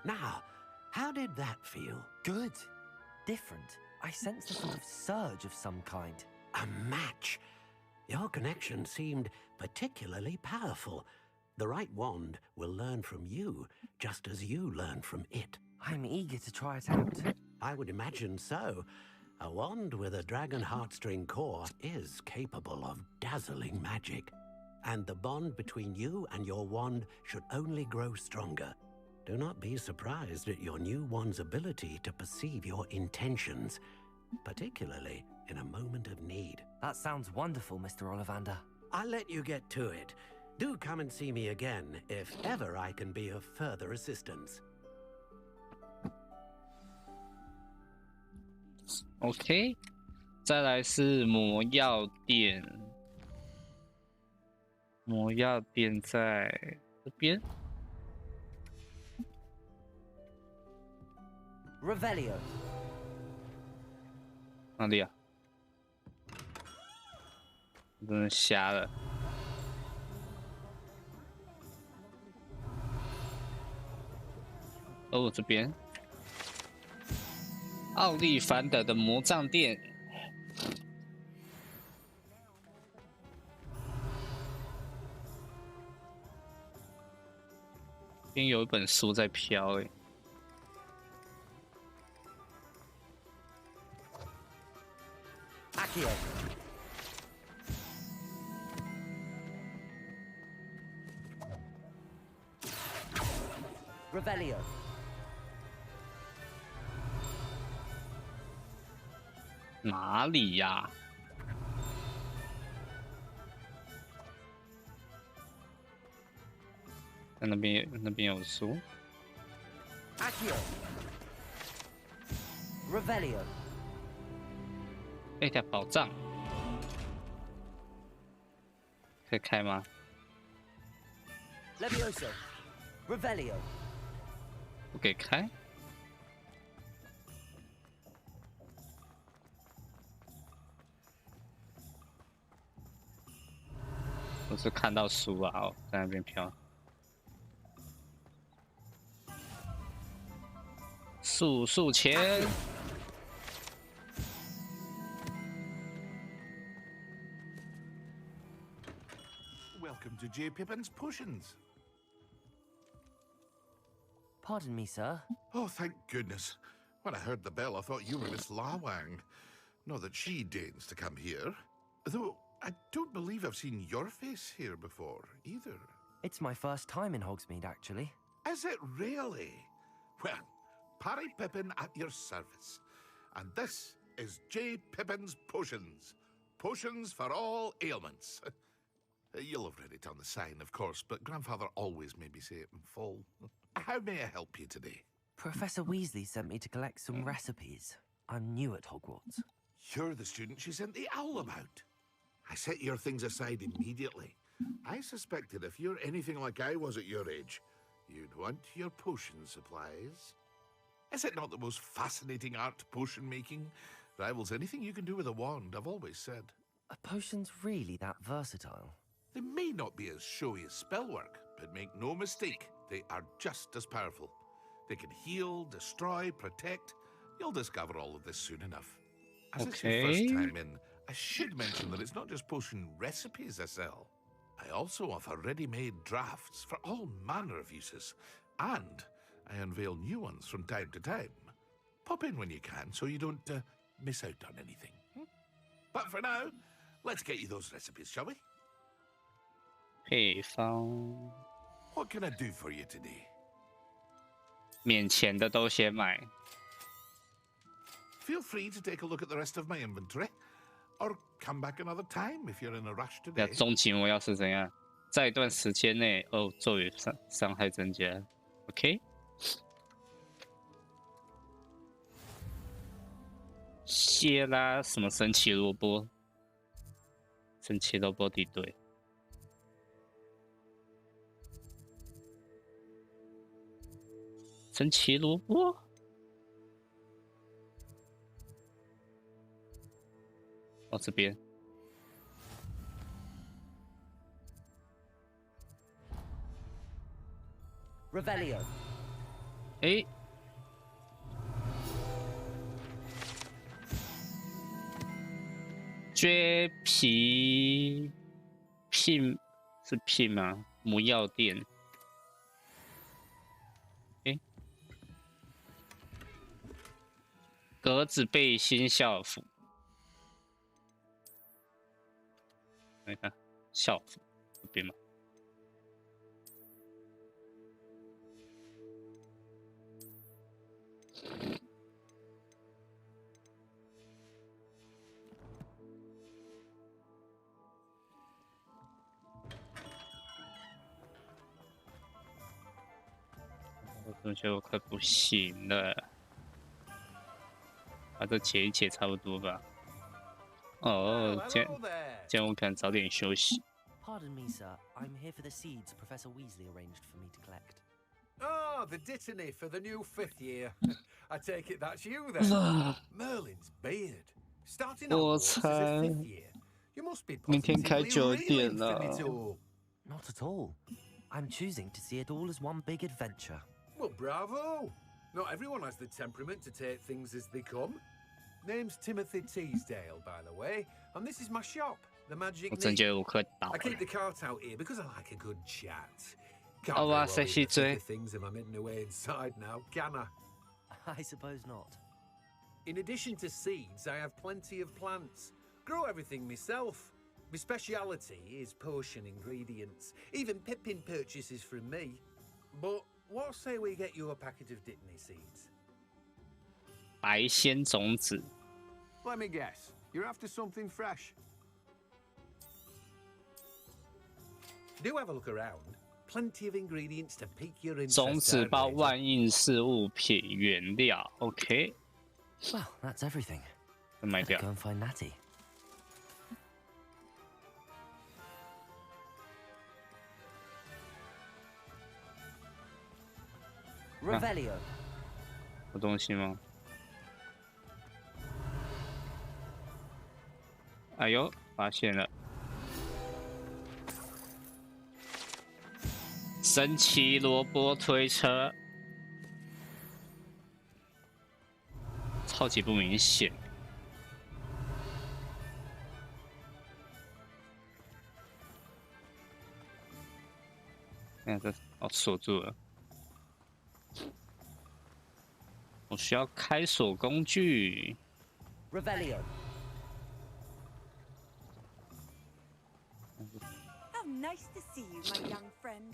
Now, how did that feel? Good. Different. I sensed a sort of surge of some kind. A match. Your connection seemed particularly powerful. The right wand will learn from you, just as you learn from it. I'm eager to try it out. I would imagine so. A wand with a dragon heartstring core is capable of dazzling magic. And the bond between you and your wand should only grow stronger. Do not be surprised at your new wand's ability to perceive your intentions, particularly in a moment of need. That sounds wonderful, Mr. Ollivander. I'll let you get to it. Do come and see me again if ever I can be of further assistance. OK， 再来是魔药店。魔药店在这边。Revelio。哪里啊？我真的瞎了。哦，这边。奥利凡德的魔杖店。这边有一本书在飘诶。Accio。Revelio。哪里呀？那边有书。Accio。Revelio。一条宝藏，可以开吗 ？Levioso。Revelio。不给开。我是看到书啊，哦，在那边飘。数钱。Welcome to J. Pippin's Potions. Pardon me, sir. Oh, thank goodness. When I heard the bell, I thought you were Miss Lawang. Not that she deigns to come here. Though I don't believe I've seen your face here before, either. It's my first time in Hogsmeade, actually. Is it really? Well, Parry Pippin at your service. And this is J. Pippin's Potions. Potions for all ailments. You'll have read it on the sign, of course, but Grandfather always made me say it in full. How may I help you today? Professor Weasley sent me to collect some recipes. I'm new at Hogwarts. You're the student she sent the owl about. I set your things aside immediately. I suspected if you're anything like I was at your age, you'd want your potion supplies. Is it not the most fascinating art, potion making? Rivals anything you can do with a wand, I've always said. Are potions really that versatile? They may not be as showy as spellwork, but make no mistake, they are just as powerful. They can heal, destroy, protect. You'll discover all of this soon enough. As it's your first time in, I should mention that it's not just potion recipes I sell. I also offer ready-made drafts for all manner of uses, and I unveil new ones from time to time. Pop in when you can so you don't miss out on anything. But for now, let's get you those recipes, shall we? 配方 What can I do for you today? 免钱的都先买。 Feel free to take a look at the rest of my inventory, or come back another time if you're in a rush 那 today. 终极魔药是怎样？在一段时间内，咒语伤害增加。OK。谢拉什么神奇萝卜？神奇萝卜敌对。神奇萝卜。 哦，这边。Revelio。哎。撅皮聘是聘吗？魔药店。哎。格子背心校服。 你看，校服这边嘛，我同学我快不行了，把这解一解差不多吧。 哦，这样我可能早点休息。 Pardon me, sir. I'm here for the seeds Professor Weasley arranged for me to collect. Oh, the dittany for the new 5th year. I take it that's you then. Merlin's beard. Starting off as a 5th year. You must be positively reeling from it all. Not at all. I'm choosing to see it all as one big adventure. Well, bravo. Not everyone has the temperament to take things as they come. Name's Timothy Teasdale, by the way, and this is my shop, the Magic Needle. I keep the cart out here because I like a good chat. Can't very well eat the things if I'm hidden away inside now, can I? I suppose not. In addition to seeds, I have plenty of plants. Grow everything myself. My speciality is potion ingredients. Even Pippin purchases from me. But what say we get you a packet of Dittany seeds? 白仙种子。 Let me guess. You're after something fresh. Do have a look around. Plenty of ingredients to pique your interest. 种子包万应式物品原料 ，OK。 Well, that's everything. 卖掉。 Go and find Natty. Revelio. 有东西吗？ 哎呦，发现了！神奇萝卜推车，超级不明显。看这哦，锁住了。我需要开锁工具。Revelio. How nice to see you, my young friend.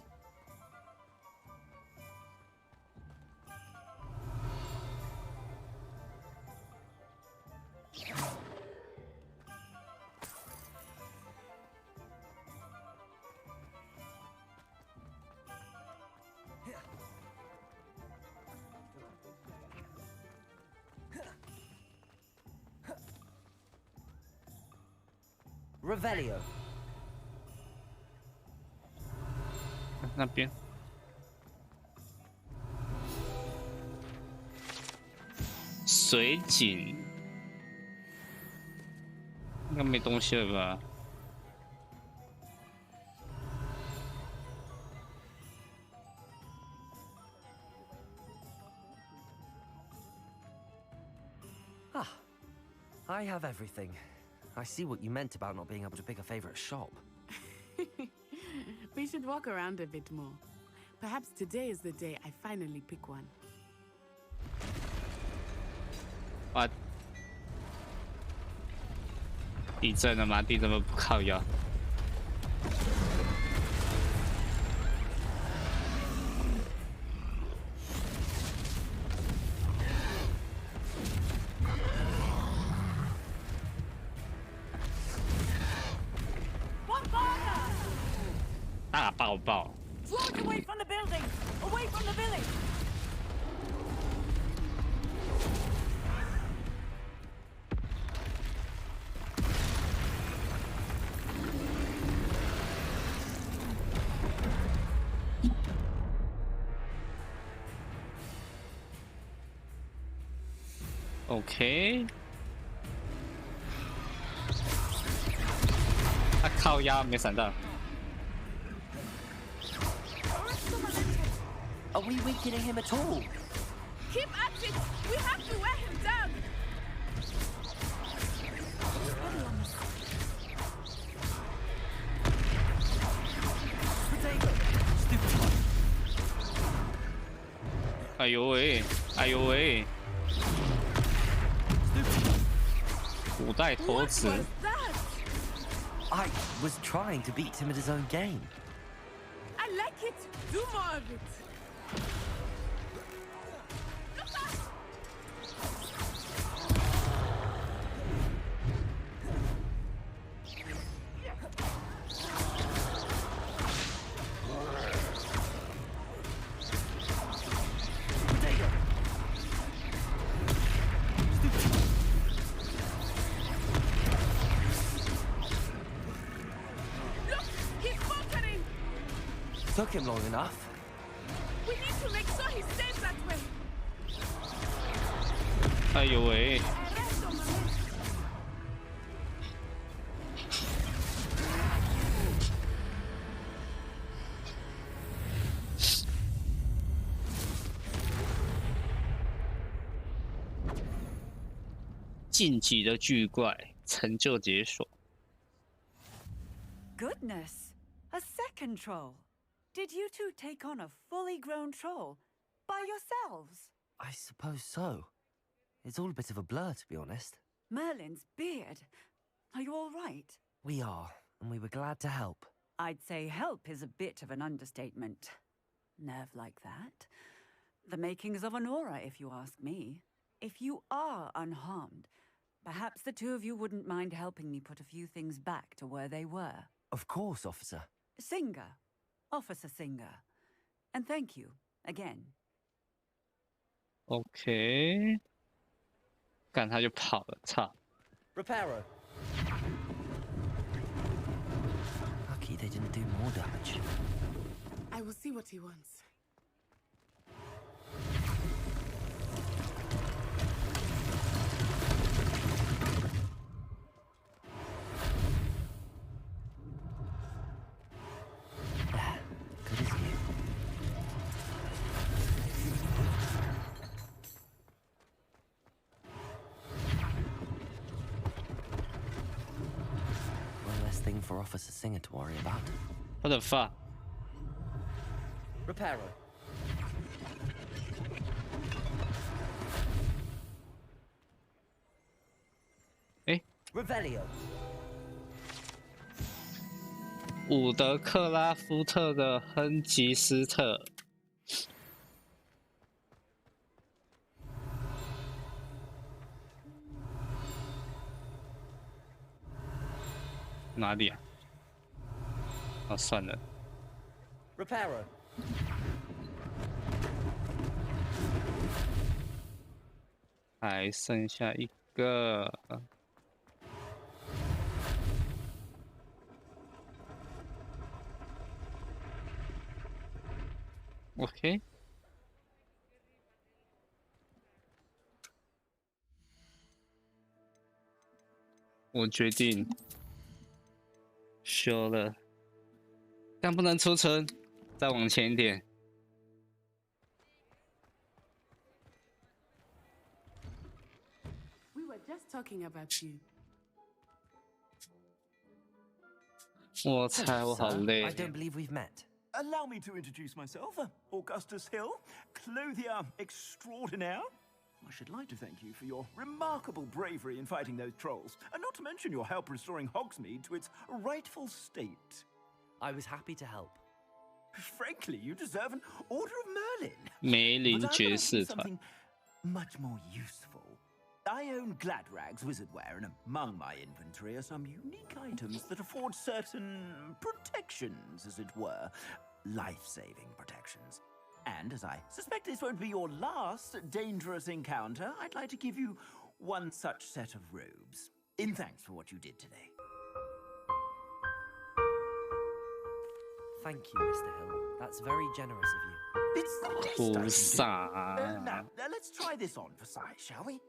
Revelio。那边。水井。 应该没东西了吧？Ah, I have everything. I see what you meant about not being able to pick a favorite shop. We should walk around a bit more. Perhaps today is the day I finally pick one. What? 地震了吗？地震不靠腰。大爆爆！ Float away from the building! Away from the village! OK， 他靠腰没闪到。 Are we weakening him at all? Keep at it! We have to wear him down! Stupid. 哎呦喂！哎呦喂！古代托词。I was trying to beat him at his own game. I like it! Do more of it! Took him long enough. We need to make sure he stays that way. 哎呦喂！晋级的巨怪成就解锁。 Goodness! A second troll! Did you two take on a fully grown troll by yourselves? I suppose so. It's all a bit of a blur, to be honest. Merlin's beard. Are you all right? We are, and we were glad to help. I'd say help is a bit of an understatement. Nerve like that. The makings of an aura, if you ask me. If you are unharmed, perhaps the two of you wouldn't mind helping me put a few things back to where they were. Of course, officer. Singer. Officer Singer. And thank you, again. OK， 干他就跑了，操 ！Reparo. Lucky they didn't do more damage. I will see what he wants. For Officer Singer to worry about. What the fuck? Reparo. Eh? Revelio. 伍德克拉夫特的亨吉斯特。哪里啊？哦，算了。Reparo. 还剩下一个。OK。我决定修了，但不能出城，再往前一点。We were just talking about you. 我猜我好累。 I don't believe we've met. Allow me to introduce myself, Augustus Hill, clothier extraordinaire. I should like to thank you for your remarkable bravery in fighting those trolls, and not to mention your help restoring Hogsmeade to its rightful state. I was happy to help. Frankly, you deserve an Order of Merlin. 梅林爵士团 Something much more useful. I own Gladrag's wizardware, and among my inventory are some unique items that afford certain protections, as it were. Life-saving protections. And as I suspect this won't be your last dangerous encounter, I'd like to give you one such set of robes, in thanks for what you did today. Thank you, Mr. Hill. That's very generous of you. It's Cool, now, let's try this on for size, shall we?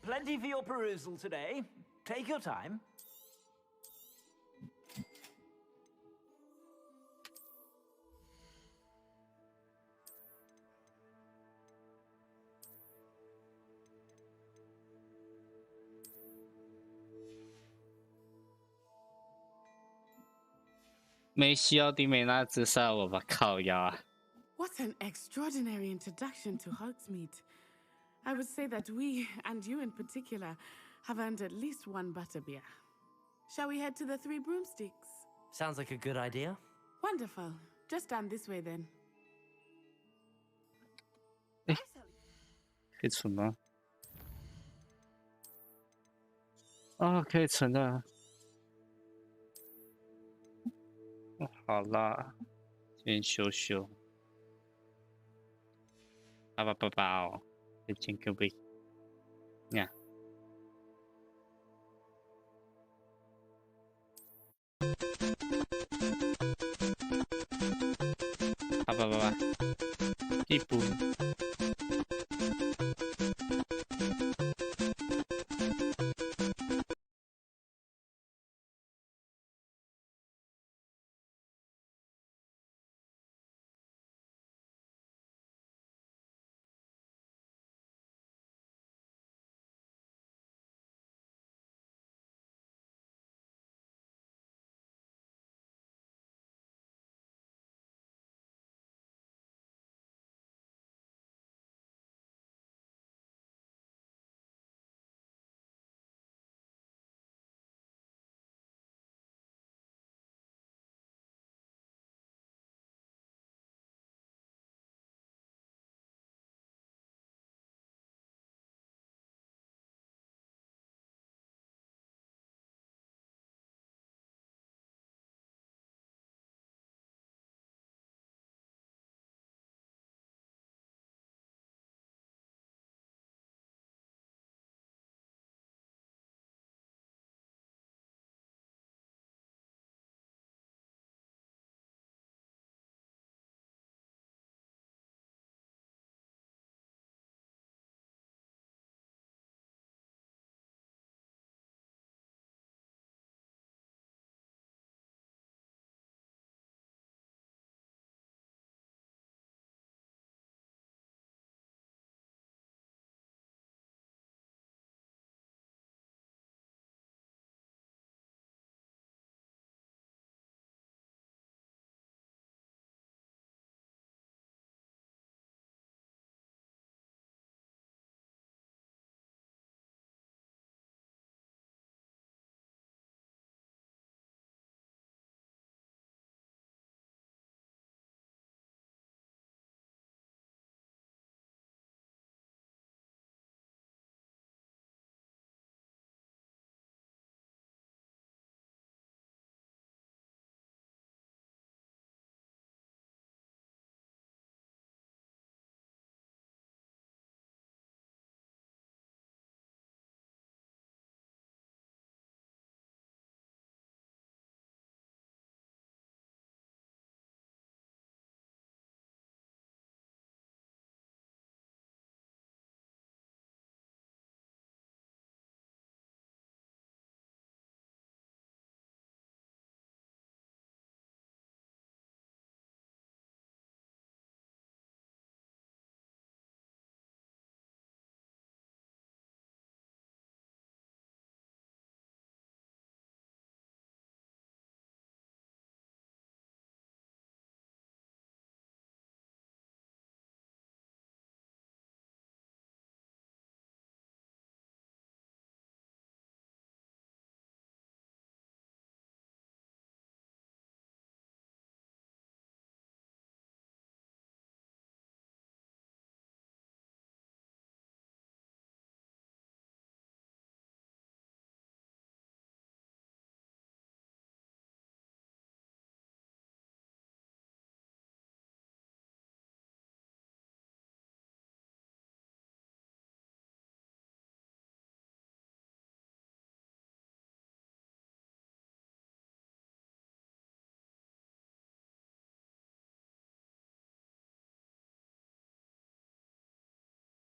Plenty for your perusal today. Take your time. What an extraordinary introduction to Hogsmeade. I would say that we, and you in particular, have earned at least one butterbeer. Shall we head to the Three Broomsticks? Sounds like a good idea. Wonderful. Just down this way then. 可以存吗？啊，可以存的。好啦，先修修。哦，先各位，呀。一步。